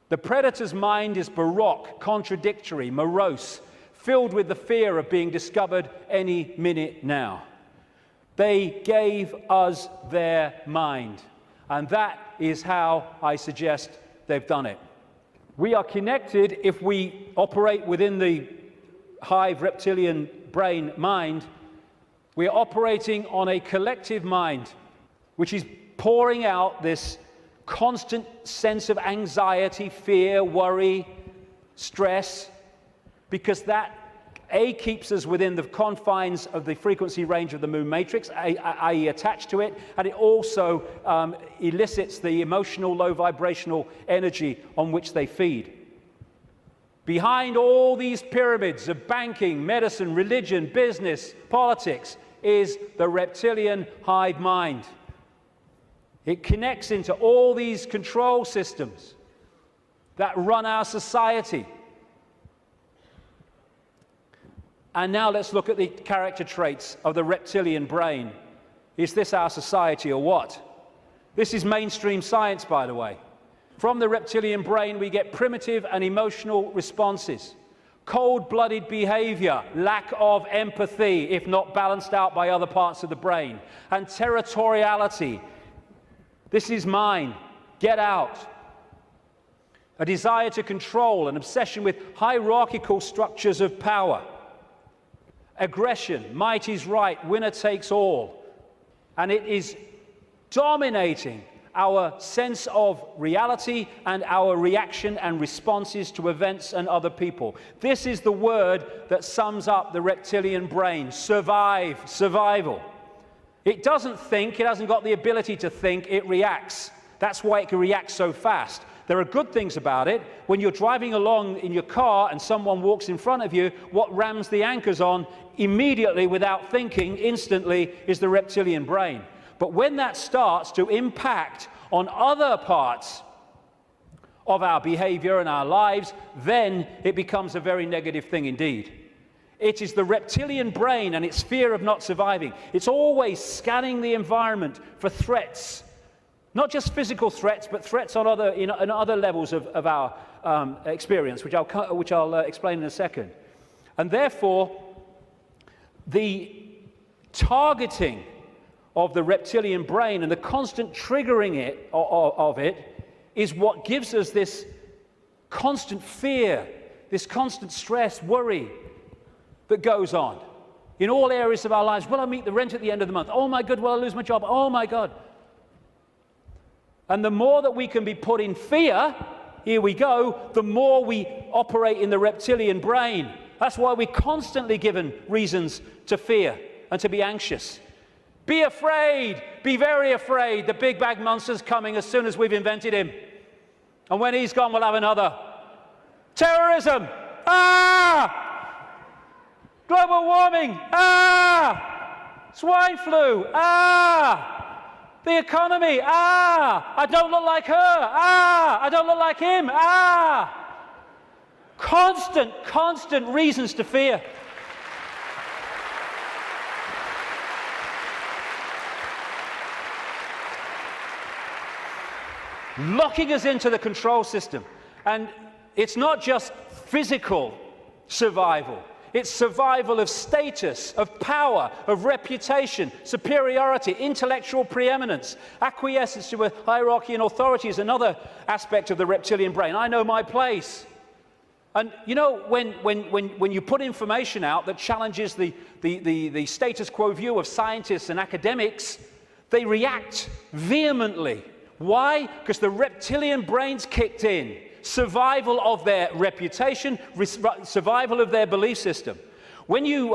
The predator's mind is baroque, contradictory, morose, filled with the fear of being discovered any minute now. They gave us their mind. And that is how I suggest they've done it. We are connected if we operate within the hive reptilian brain mind. We are operating on a collective mind, which is pouring out this constant sense of anxiety, fear, worry, stress, because that A keeps us within the confines of the frequency range of the moon matrix, i.e. attached to it, and it also elicits the emotional low vibrational energy on which they feed. Behind all these pyramids of banking, medicine, religion, business, politics is the reptilian hive mind. It connects into all these control systems that run our society. And now let's look at the character traits of the reptilian brain. Is this our society or what? This is mainstream science, by the way. From the reptilian brain, we get primitive and emotional responses, cold-blooded behavior, lack of empathy, if not balanced out by other parts of the brain, and territoriality. This is mine, get out. A desire to control, an obsession with hierarchical structures of power. Aggression, might is right, winner takes all. And it is dominating our sense of reality and our reaction and responses to events and other people. This is the word that sums up the reptilian brain: survive, survival. It doesn't think, it hasn't got the ability to think, it reacts. That's why it can react so fast. There are good things about it. When you're driving along in your car and someone walks in front of you, what rams the anchors on immediately without thinking, instantly, is the reptilian brain. But when that starts to impact on other parts of our behavior and our lives, then it becomes a very negative thing indeed. It is the reptilian brain and its fear of not surviving. It's always scanning the environment for threats. Not just physical threats, but threats on other levels of our experience, which I'll explain in a second. And therefore, the targeting of the reptilian brain and the constant triggering of it is what gives us this constant fear, this constant stress, worry that goes on in all areas of our lives. Will I meet the rent at the end of the month? Oh my God, will I lose my job? Oh my God. And the more that we can be put in fear, here we go, the more we operate in the reptilian brain. That's why we're constantly given reasons to fear and to be anxious. Be afraid, be very afraid. The big bag monster's coming as soon as we've invented him. And when he's gone, we'll have another. Terrorism, global warming, swine flu, the economy, I don't look like her, I don't look like him, Constant reasons to fear. Locking us into the control system. And it's not just physical survival. It's survival of status, of power, of reputation, superiority, intellectual preeminence. Acquiescence to a hierarchy and authority is another aspect of the reptilian brain. I know my place. And you know, when you put information out that challenges the status quo view of scientists and academics, they react vehemently. Why? Because the reptilian brain's kicked in. Survival of their reputation, survival of their belief system. When you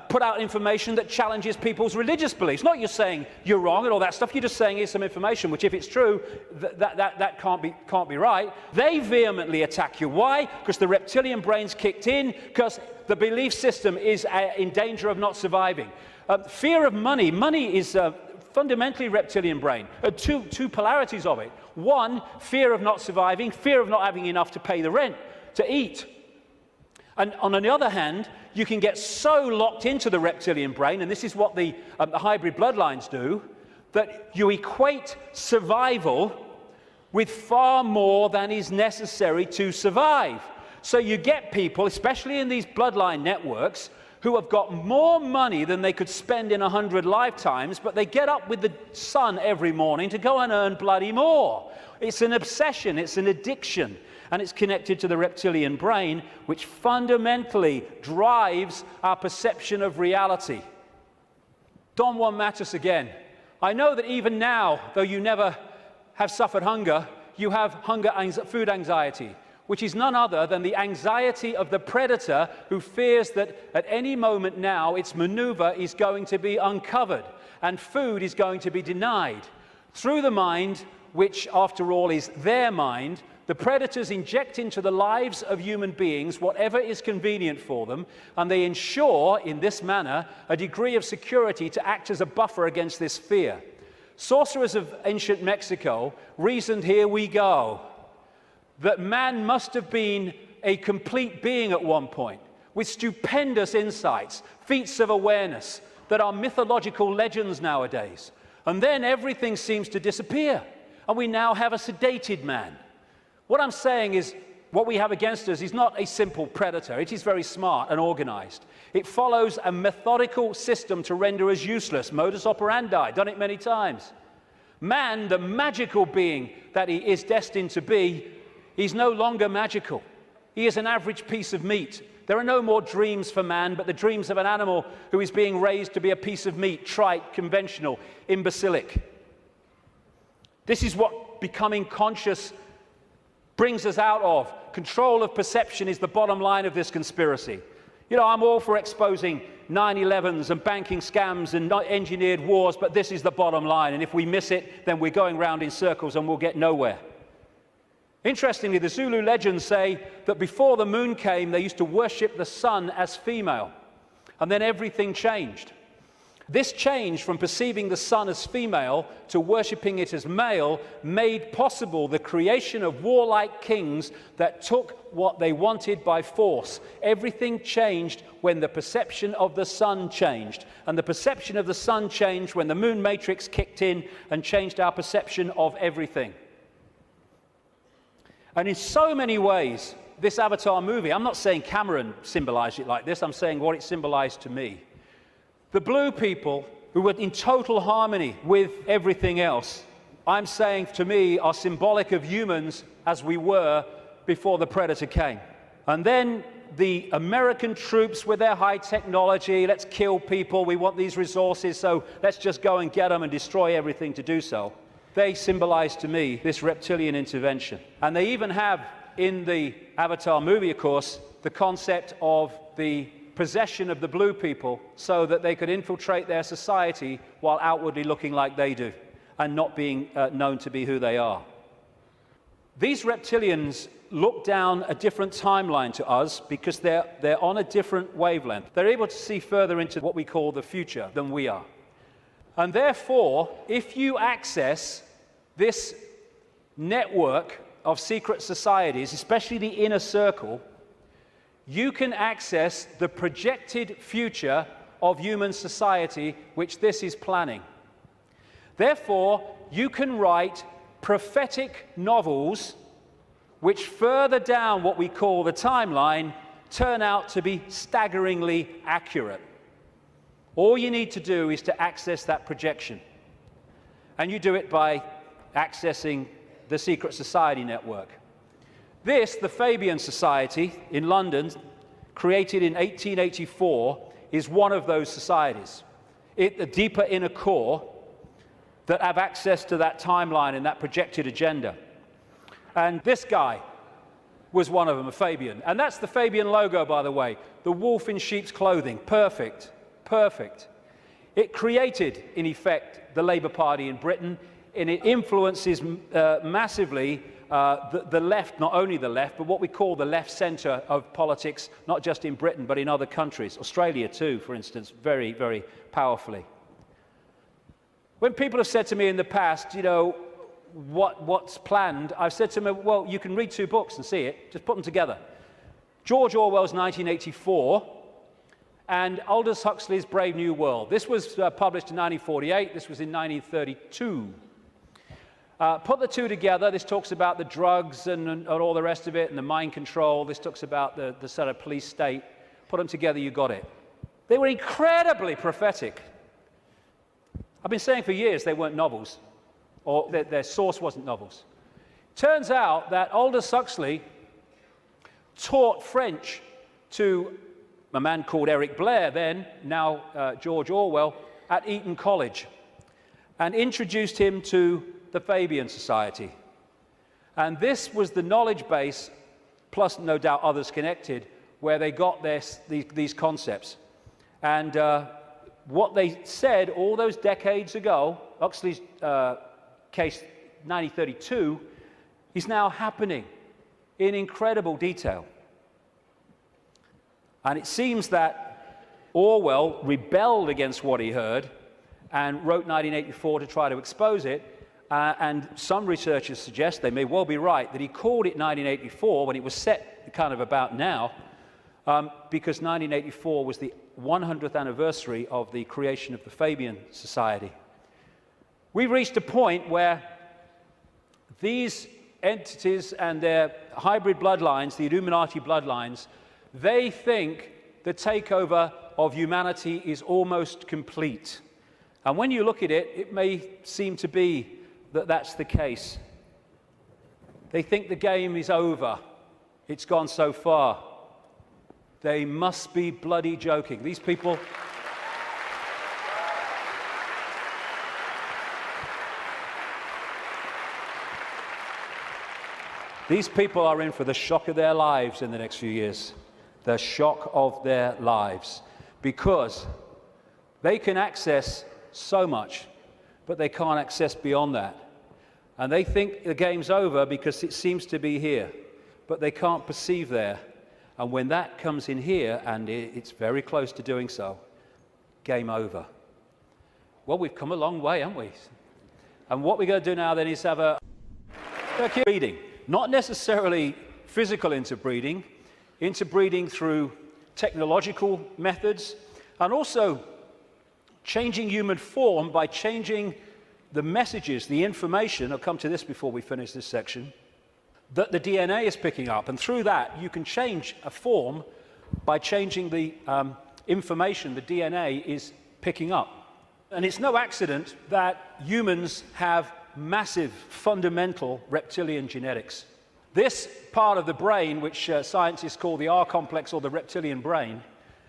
put out information that challenges people's religious beliefs, not you're saying you're wrong and all that stuff, you're just saying here's some information, which if it's true, that can't be right. They vehemently attack you. Why? Because the reptilian brain's kicked in, because the belief system is in danger of not surviving. Fear of money. Money is fundamentally reptilian brain. Two polarities of it. One, fear of not surviving, fear of not having enough to pay the rent, to eat. And on the other hand, you can get so locked into the reptilian brain, and this is what the hybrid bloodlines do, that you equate survival with far more than is necessary to survive. So you get people, especially in these bloodline networks, who have got more money than they could spend in 100 lifetimes, but they get up with the sun every morning to go and earn bloody more. It's an obsession, it's an addiction, and it's connected to the reptilian brain, which fundamentally drives our perception of reality. Don Juan Matus again. I know that even now, though you never have suffered hunger, you have food anxiety. which is none other than the anxiety of the predator who fears that at any moment now its maneuver is going to be uncovered and food is going to be denied. Through the mind, which after all is their mind, the predators inject into the lives of human beings whatever is convenient for them, and they ensure in this manner a degree of security to act as a buffer against this fear. Sorcerers of ancient Mexico reasoned, here we go, that man must have been a complete being at one point, with stupendous insights, feats of awareness that are mythological legends nowadays. And then everything seems to disappear, and we now have a sedated man. What I'm saying is, what we have against us is not a simple predator. It is very smart and organized. It follows a methodical system to render us useless. Modus operandi, done it many times. Man, the magical being that he is destined to be, he's no longer magical. He is an average piece of meat. There are no more dreams for man, but the dreams of an animal who is being raised to be a piece of meat, trite, conventional, imbecilic. This is what becoming conscious brings us out of. Control of perception is the bottom line of this conspiracy. You know, I'm all for exposing 9/11s and banking scams and engineered wars, but this is the bottom line, and if we miss it, then we're going round in circles and we'll get nowhere. Interestingly, the Zulu legends say that before the moon came, they used to worship the sun as female, and then everything changed. This change from perceiving the sun as female to worshipping it as male made possible the creation of warlike kings that took what they wanted by force. Everything changed when the perception of the sun changed. And the perception of the sun changed when the moon matrix kicked in and changed our perception of everything. And in so many ways, this Avatar movie, I'm not saying Cameron symbolized it like this, I'm saying what it symbolized to me. The blue people, who were in total harmony with everything else, I'm saying to me, are symbolic of humans as we were before the predator came. And then the American troops with their high technology, let's kill people, we want these resources, so let's just go and get them and destroy everything to do so. They symbolize to me this reptilian intervention. And they even have in the Avatar movie, of course, the concept of the possession of the blue people so that they could infiltrate their society while outwardly looking like they do and not being known to be who they are. These reptilians look down a different timeline to us because they're on a different wavelength. They're able to see further into what we call the future than we are. And therefore, if you access this network of secret societies, especially the inner circle, you can access the projected future of human society which this is planning. Therefore, you can write prophetic novels which further down what we call the timeline turn out to be staggeringly accurate. All you need to do is to access that projection. And you do it by accessing the secret society network. This, the Fabian Society in London, created in 1884, is one of those societies. The deeper inner core that have access to that timeline and that projected agenda. And this guy was one of them, a Fabian. And that's the Fabian logo, by the way. The wolf in sheep's clothing. Perfect. Perfect. It created, in effect, the Labour Party in Britain, and it influences massively the left, not only the left, but what we call the left centre of politics, not just in Britain, but in other countries. Australia too, for instance, very, very powerfully. When people have said to me in the past, you know, what's planned, I've said to them, well, you can read 2 books and see it, just put them together. George Orwell's 1984 and Aldous Huxley's Brave New World. This was published in 1948, this was in 1932. Put the 2 together. This talks about the drugs and all the rest of it and the mind control. This talks about the sort of police state. Put them together, you got it. They were incredibly prophetic. I've been saying for years they weren't novels, or their source wasn't novels. Turns out that Aldous Huxley taught French to a man called Eric Blair then, now George Orwell, at Eton College, and introduced him to the Fabian Society. And this was the knowledge base plus no doubt others connected, where they got these concepts. And what they said all those decades ago, Huxley's case 1932, is now happening in incredible detail. And it seems that Orwell rebelled against what he heard and wrote 1984 to try to expose it. And some researchers suggest, they may well be right, that he called it 1984 when it was set kind of about now, because 1984 was the 100th anniversary of the creation of the Fabian Society. We've reached a point where these entities and their hybrid bloodlines, the Illuminati bloodlines, they think the takeover of humanity is almost complete. And when you look at it, it may seem to be that that's the case. They think the game is over. It's gone so far. They must be bloody joking. These people... These people are in for the shock of their lives in the next few years. The shock of their lives. Because they can access so much, but they can't access beyond that. And they think the game's over because it seems to be here, but they can't perceive there. And when that comes in here, and it's very close to doing so, game over. Well, we've come a long way, haven't we? And what we're going to do now then is have a breeding. Not necessarily physical interbreeding through technological methods, and also changing human form by changing the messages, the information, I'll come to this before we finish this section, that the DNA is picking up. And through that, you can change a form by changing the information the DNA is picking up. And it's no accident that humans have massive, fundamental reptilian genetics. This part of the brain, which scientists call the R complex or the reptilian brain,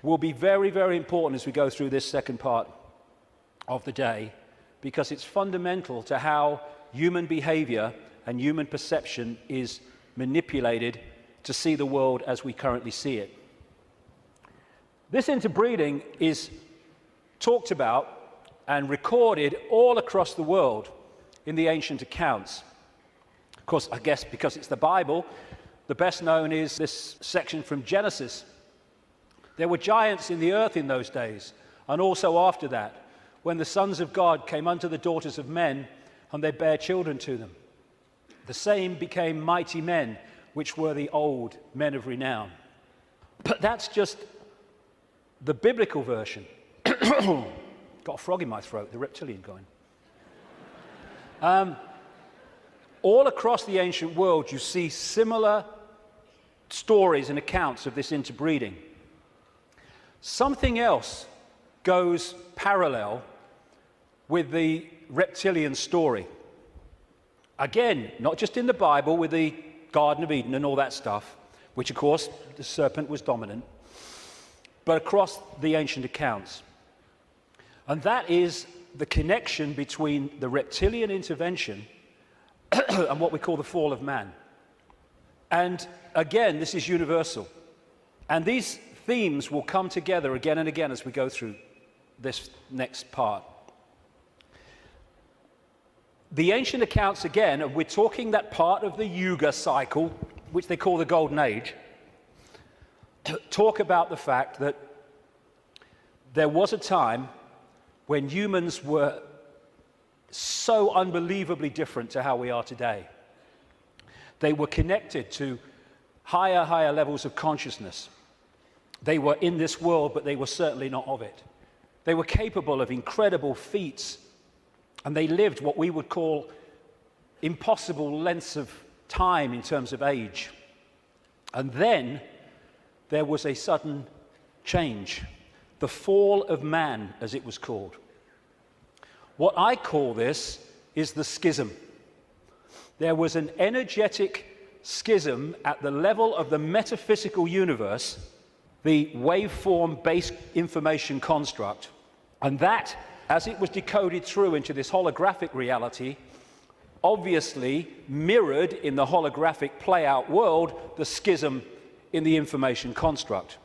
will be very, very important as we go through this second part of the day, because it's fundamental to how human behavior and human perception is manipulated to see the world as we currently see it. This interbreeding is talked about and recorded all across the world in the ancient accounts. Of course, I guess because it's the Bible, the best known is this section from Genesis. There were giants in the earth in those days, and also after that, when the sons of God came unto the daughters of men, and they bare children to them. The same became mighty men, which were the old men of renown. But that's just the biblical version. Got a frog in my throat, the reptilian going. All across the ancient world, you see similar stories and accounts of this interbreeding. Something else goes parallel with the reptilian story. Again, not just in the Bible with the Garden of Eden and all that stuff, which of course the serpent was dominant, but across the ancient accounts. And that is the connection between the reptilian intervention and what we call the fall of man. And again, this is universal. And these themes will come together again and again as we go through this next part. The ancient accounts, again, and we're talking that part of the Yuga cycle, which they call the Golden Age, talk about the fact that there was a time when humans were so unbelievably different to how we are today. They were connected to higher levels of consciousness. They were in this world, but they were certainly not of it. They were capable of incredible feats, and they lived what we would call impossible lengths of time in terms of age. And then there was a sudden change, the fall of man, as it was called. What I call this is the schism. There was an energetic schism at the level of the metaphysical universe, the waveform-based information construct, and that, as it was decoded through into this holographic reality, obviously mirrored in the holographic play-out world the schism in the information construct.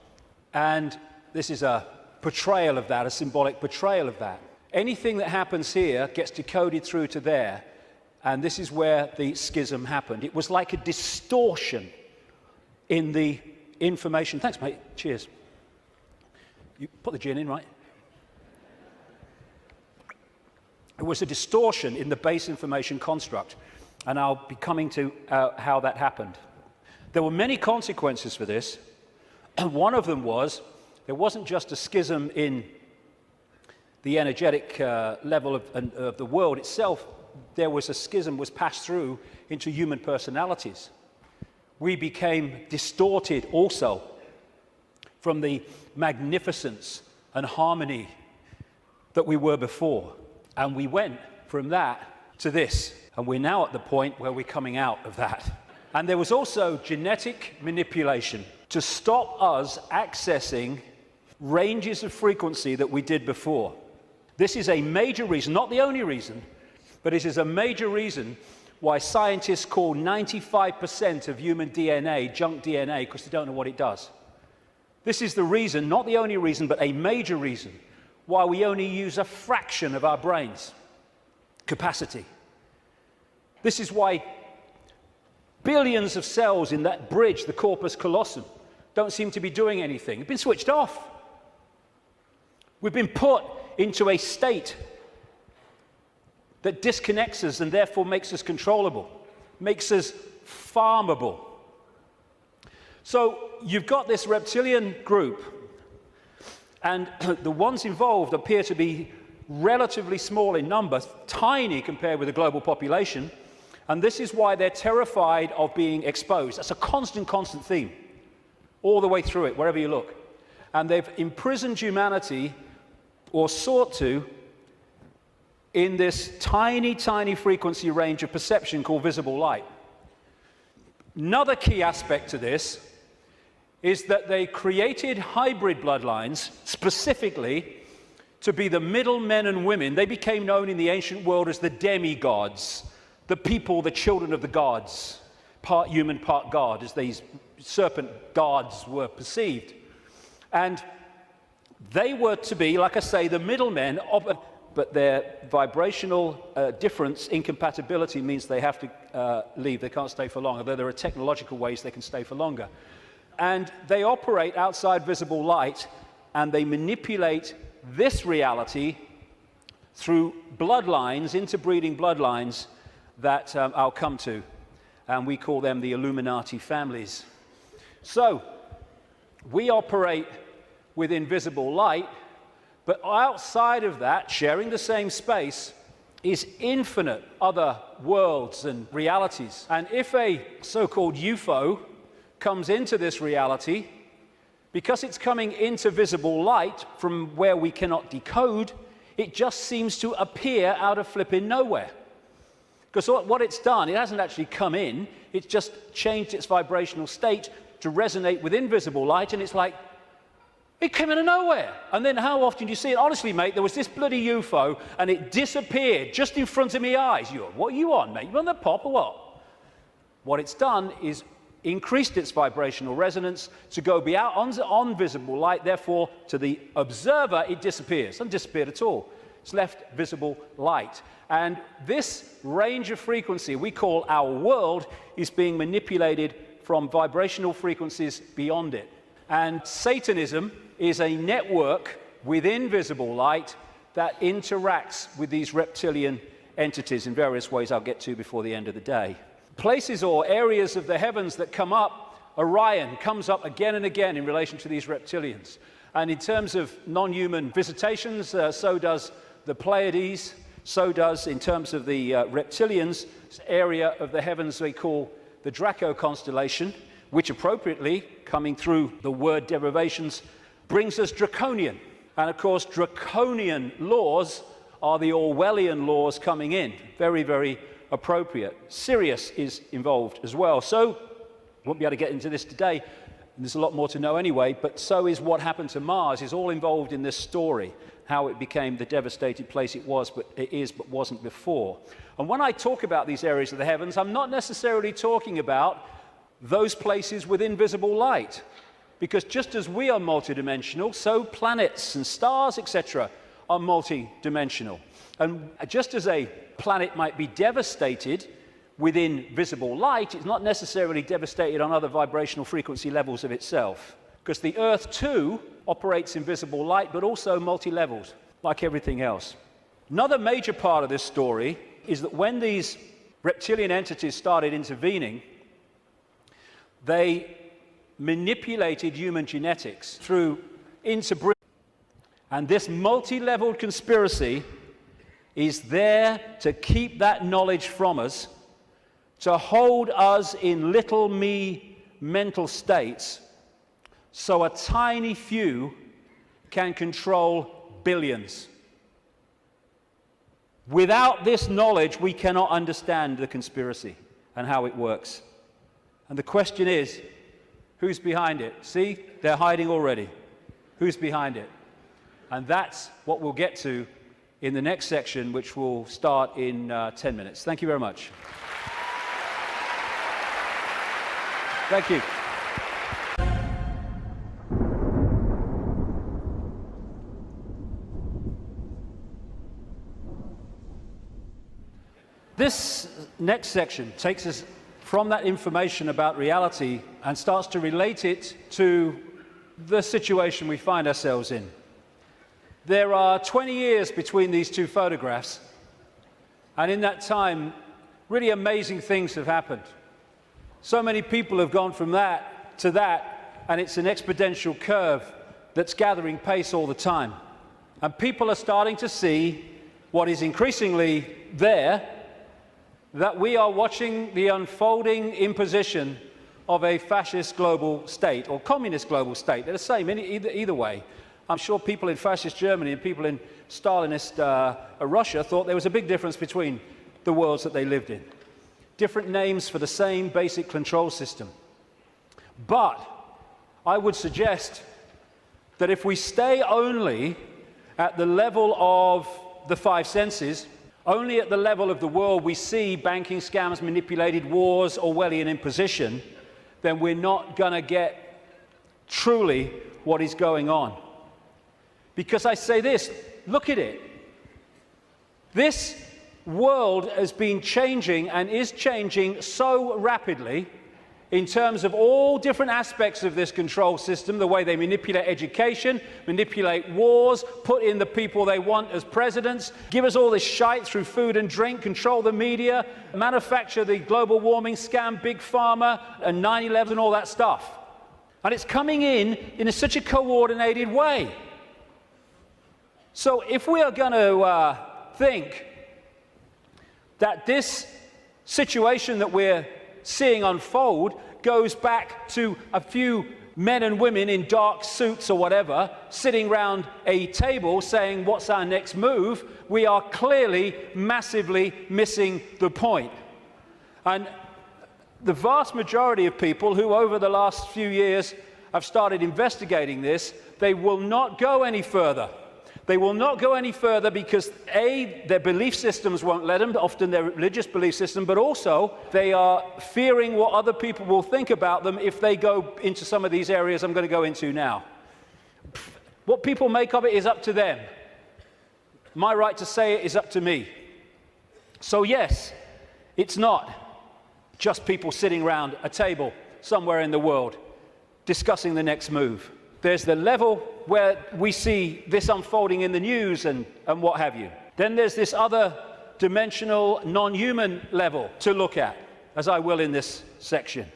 And this is a portrayal of that, a symbolic portrayal of that. Anything that happens here gets decoded through to there, and this is where the schism happened. It was like a distortion in the information. Thanks, mate. Cheers. You put the gin in, right? It was a distortion in the base information construct, and I'll be coming to how that happened. There were many consequences for this, and one of them was there wasn't just a schism in the energetic level of the world itself. There was a schism was passed through into human personalities. We became distorted also from the magnificence and harmony that we were before. And we went from that to this. And we're now at the point where we're coming out of that. And there was also genetic manipulation to stop us accessing ranges of frequency that we did before. This is a major reason, not the only reason, but it is a major reason why scientists call 95% of human DNA junk DNA, because they don't know what it does. This is the reason, not the only reason, but a major reason why we only use a fraction of our brain's capacity. This is why billions of cells in that bridge, the corpus callosum, don't seem to be doing anything. They've been switched off. We've been put into a state that disconnects us and therefore makes us controllable, makes us farmable. So you've got this reptilian group, and the ones involved appear to be relatively small in number, tiny compared with the global population, and this is why they're terrified of being exposed. That's a constant theme all the way through it, wherever you look. And they've imprisoned humanity, or sought to, in this tiny frequency range of perception called visible light. Another key aspect to this is that they created hybrid bloodlines specifically to be the middle men and women. They became known in the ancient world as the demigods, the people, the children of the gods, part human, part god, as these serpent gods were perceived. And they were to be, like I say, the middlemen of but their vibrational difference, incompatibility, means they have to leave. They can't stay for long, although there are technological ways they can stay for longer. And they operate outside visible light, and they manipulate this reality through bloodlines, interbreeding bloodlines that I'll come to. And we call them the Illuminati families. So we operate with invisible light, but outside of that, sharing the same space, is infinite other worlds and realities. And if a so-called UFO comes into this reality, because it's coming into visible light from where we cannot decode, it just seems to appear out of flipping nowhere. Because what it's done, it hasn't actually come in, it's just changed its vibrational state to resonate with invisible light, and it's like, it came out of nowhere. And then how often do you see it? Honestly, mate, there was this bloody UFO, and it disappeared just in front of my eyes. What are you on, mate? You on the pop or what? What it's done is increased its vibrational resonance to go beyond on visible light. Therefore, to the observer, it disappears. It hasn't disappeared at all. It's left visible light. And this range of frequency we call our world is being manipulated from vibrational frequencies beyond it. And Satanism is a network within visible light that interacts with these reptilian entities in various ways I'll get to before the end of the day. Places or areas of the heavens that come up, Orion comes up again and again in relation to these reptilians. And in terms of non-human visitations, so does the Pleiades, so does, in terms of the reptilians, area of the heavens they call the Draco constellation, which appropriately, coming through the word derivations, brings us draconian. And of course, draconian laws are the Orwellian laws coming in. Very appropriate. Sirius is involved as well. So, won't be able to get into this today, and there's a lot more to know anyway, but so is what happened to Mars, is all involved in this story. how it became the devastated place it is but wasn't before. And when I talk about these areas of the heavens, I'm not necessarily talking about those places with invisible light, because just as we are multidimensional, so planets and stars, etc., are multidimensional. And just as a planet might be devastated within visible light, it's not necessarily devastated on other vibrational frequency levels of itself, because the Earth too operates in visible light, but also multi-levels, like everything else. Another major part of this story is that when these reptilian entities started intervening, they manipulated human genetics through interbreeding. And this multi-leveled conspiracy is there to keep that knowledge from us, to hold us in little me mental states, so a tiny few can control billions. Without this knowledge, we cannot understand the conspiracy and how it works. And the question is, who's behind it? See, they're hiding already. Who's behind it? And that's what we'll get to in the next section, which will start in 10 minutes. Thank you very much. Thank you. This next section takes us from that information about reality and starts to relate it to the situation we find ourselves in. There are 20 years between these two photographs, and in that time, really amazing things have happened. So many people have gone from that to that, and it's an exponential curve that's gathering pace all the time. And people are starting to see what is increasingly there, that we are watching the unfolding imposition of a fascist global state or communist global state. They're the same either way. I'm sure people in fascist Germany and people in Stalinist Russia thought there was a big difference between the worlds that they lived in. Different names for the same basic control system. But I would suggest that if we stay only at the level of the five senses, only at the level of the world we see banking scams, manipulated wars, Orwellian imposition, then we're not going to get truly what is going on. Because I say this, look at it. This world has been changing and is changing so rapidly in terms of all different aspects of this control system, the way they manipulate education, manipulate wars, put in the people they want as presidents, give us all this shite through food and drink, control the media, manufacture the global warming scam, big pharma, and 9/11 and all that stuff. And it's coming in such a coordinated way. So if we are going to think that this situation that we're seeing unfold goes back to a few men and women in dark suits or whatever sitting around a table saying, what's our next move? We are clearly massively missing the point. And the vast majority of people who over the last few years have started investigating this, they will not go any further. They will not go any further because, A, their belief systems won't let them, often their religious belief system, but also they are fearing what other people will think about them if they go into some of these areas I'm going to go into now. What people make of it is up to them. My right to say it is up to me. So yes, it's not just people sitting around a table somewhere in the world discussing the next move. There's the level where we see this unfolding in the news and what have you. Then there's this other dimensional, non-human level to look at, as I will in this section.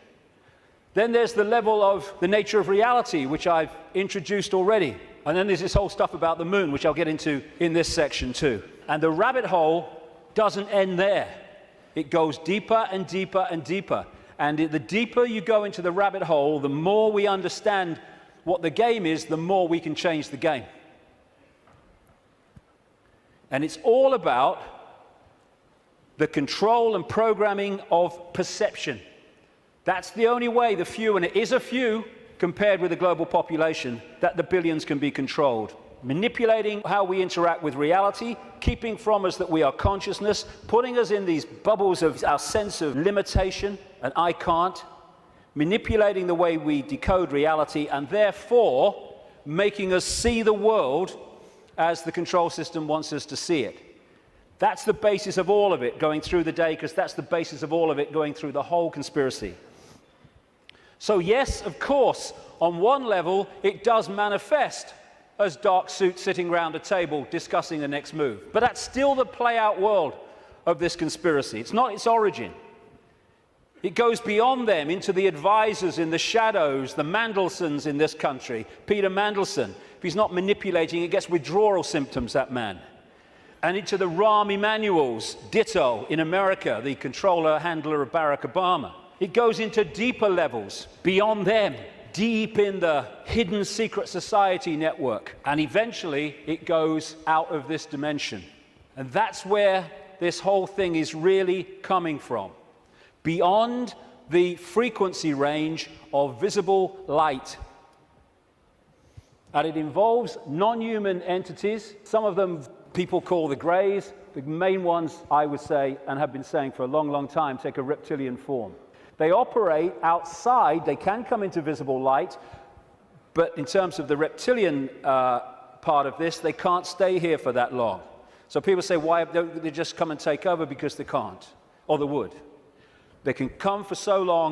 Then there's the level of the nature of reality, which I've introduced already. And then there's this whole stuff about the moon, which I'll get into in this section too. And the rabbit hole doesn't end there. It goes deeper and deeper and deeper. And the deeper you go into the rabbit hole, the more we understand what the game is, the more we can change the game. And it's all about the control and programming of perception. That's the only way the few, and it is a few compared with the global population, that the billions can be controlled. manipulating how we interact with reality, keeping from us that we are consciousness, putting us in these bubbles of our sense of limitation and I can't, manipulating the way we decode reality, and therefore making us see the world as the control system wants us to see it. That's the basis of all of it going through the day, because that's the basis of all of it going through the whole conspiracy. So yes, of course, on one level, it does manifest as dark suits sitting around a table discussing the next move. But that's still the play-out world of this conspiracy. It's not its origin. It goes beyond them into the advisors in the shadows, the Mandelsons in this country. Peter Mandelson, if he's not manipulating, he gets withdrawal symptoms, that man. And into the Rahm Emanuels, ditto, in America, the controller, handler of Barack Obama. It goes into deeper levels, beyond them, deep in the hidden secret society network. And eventually, it goes out of this dimension. And that's where this whole thing is really coming from. Beyond the frequency range of visible light. And it involves non-human entities. Some of them people call the greys. The main ones, I would say, and have been saying for a long, long time, take a reptilian form. They operate outside. They can come into visible light, but in terms of the reptilian part of this, they can't stay here for that long. So people say, why don't they just come and take over? Because they can't, or they would. They can come for so long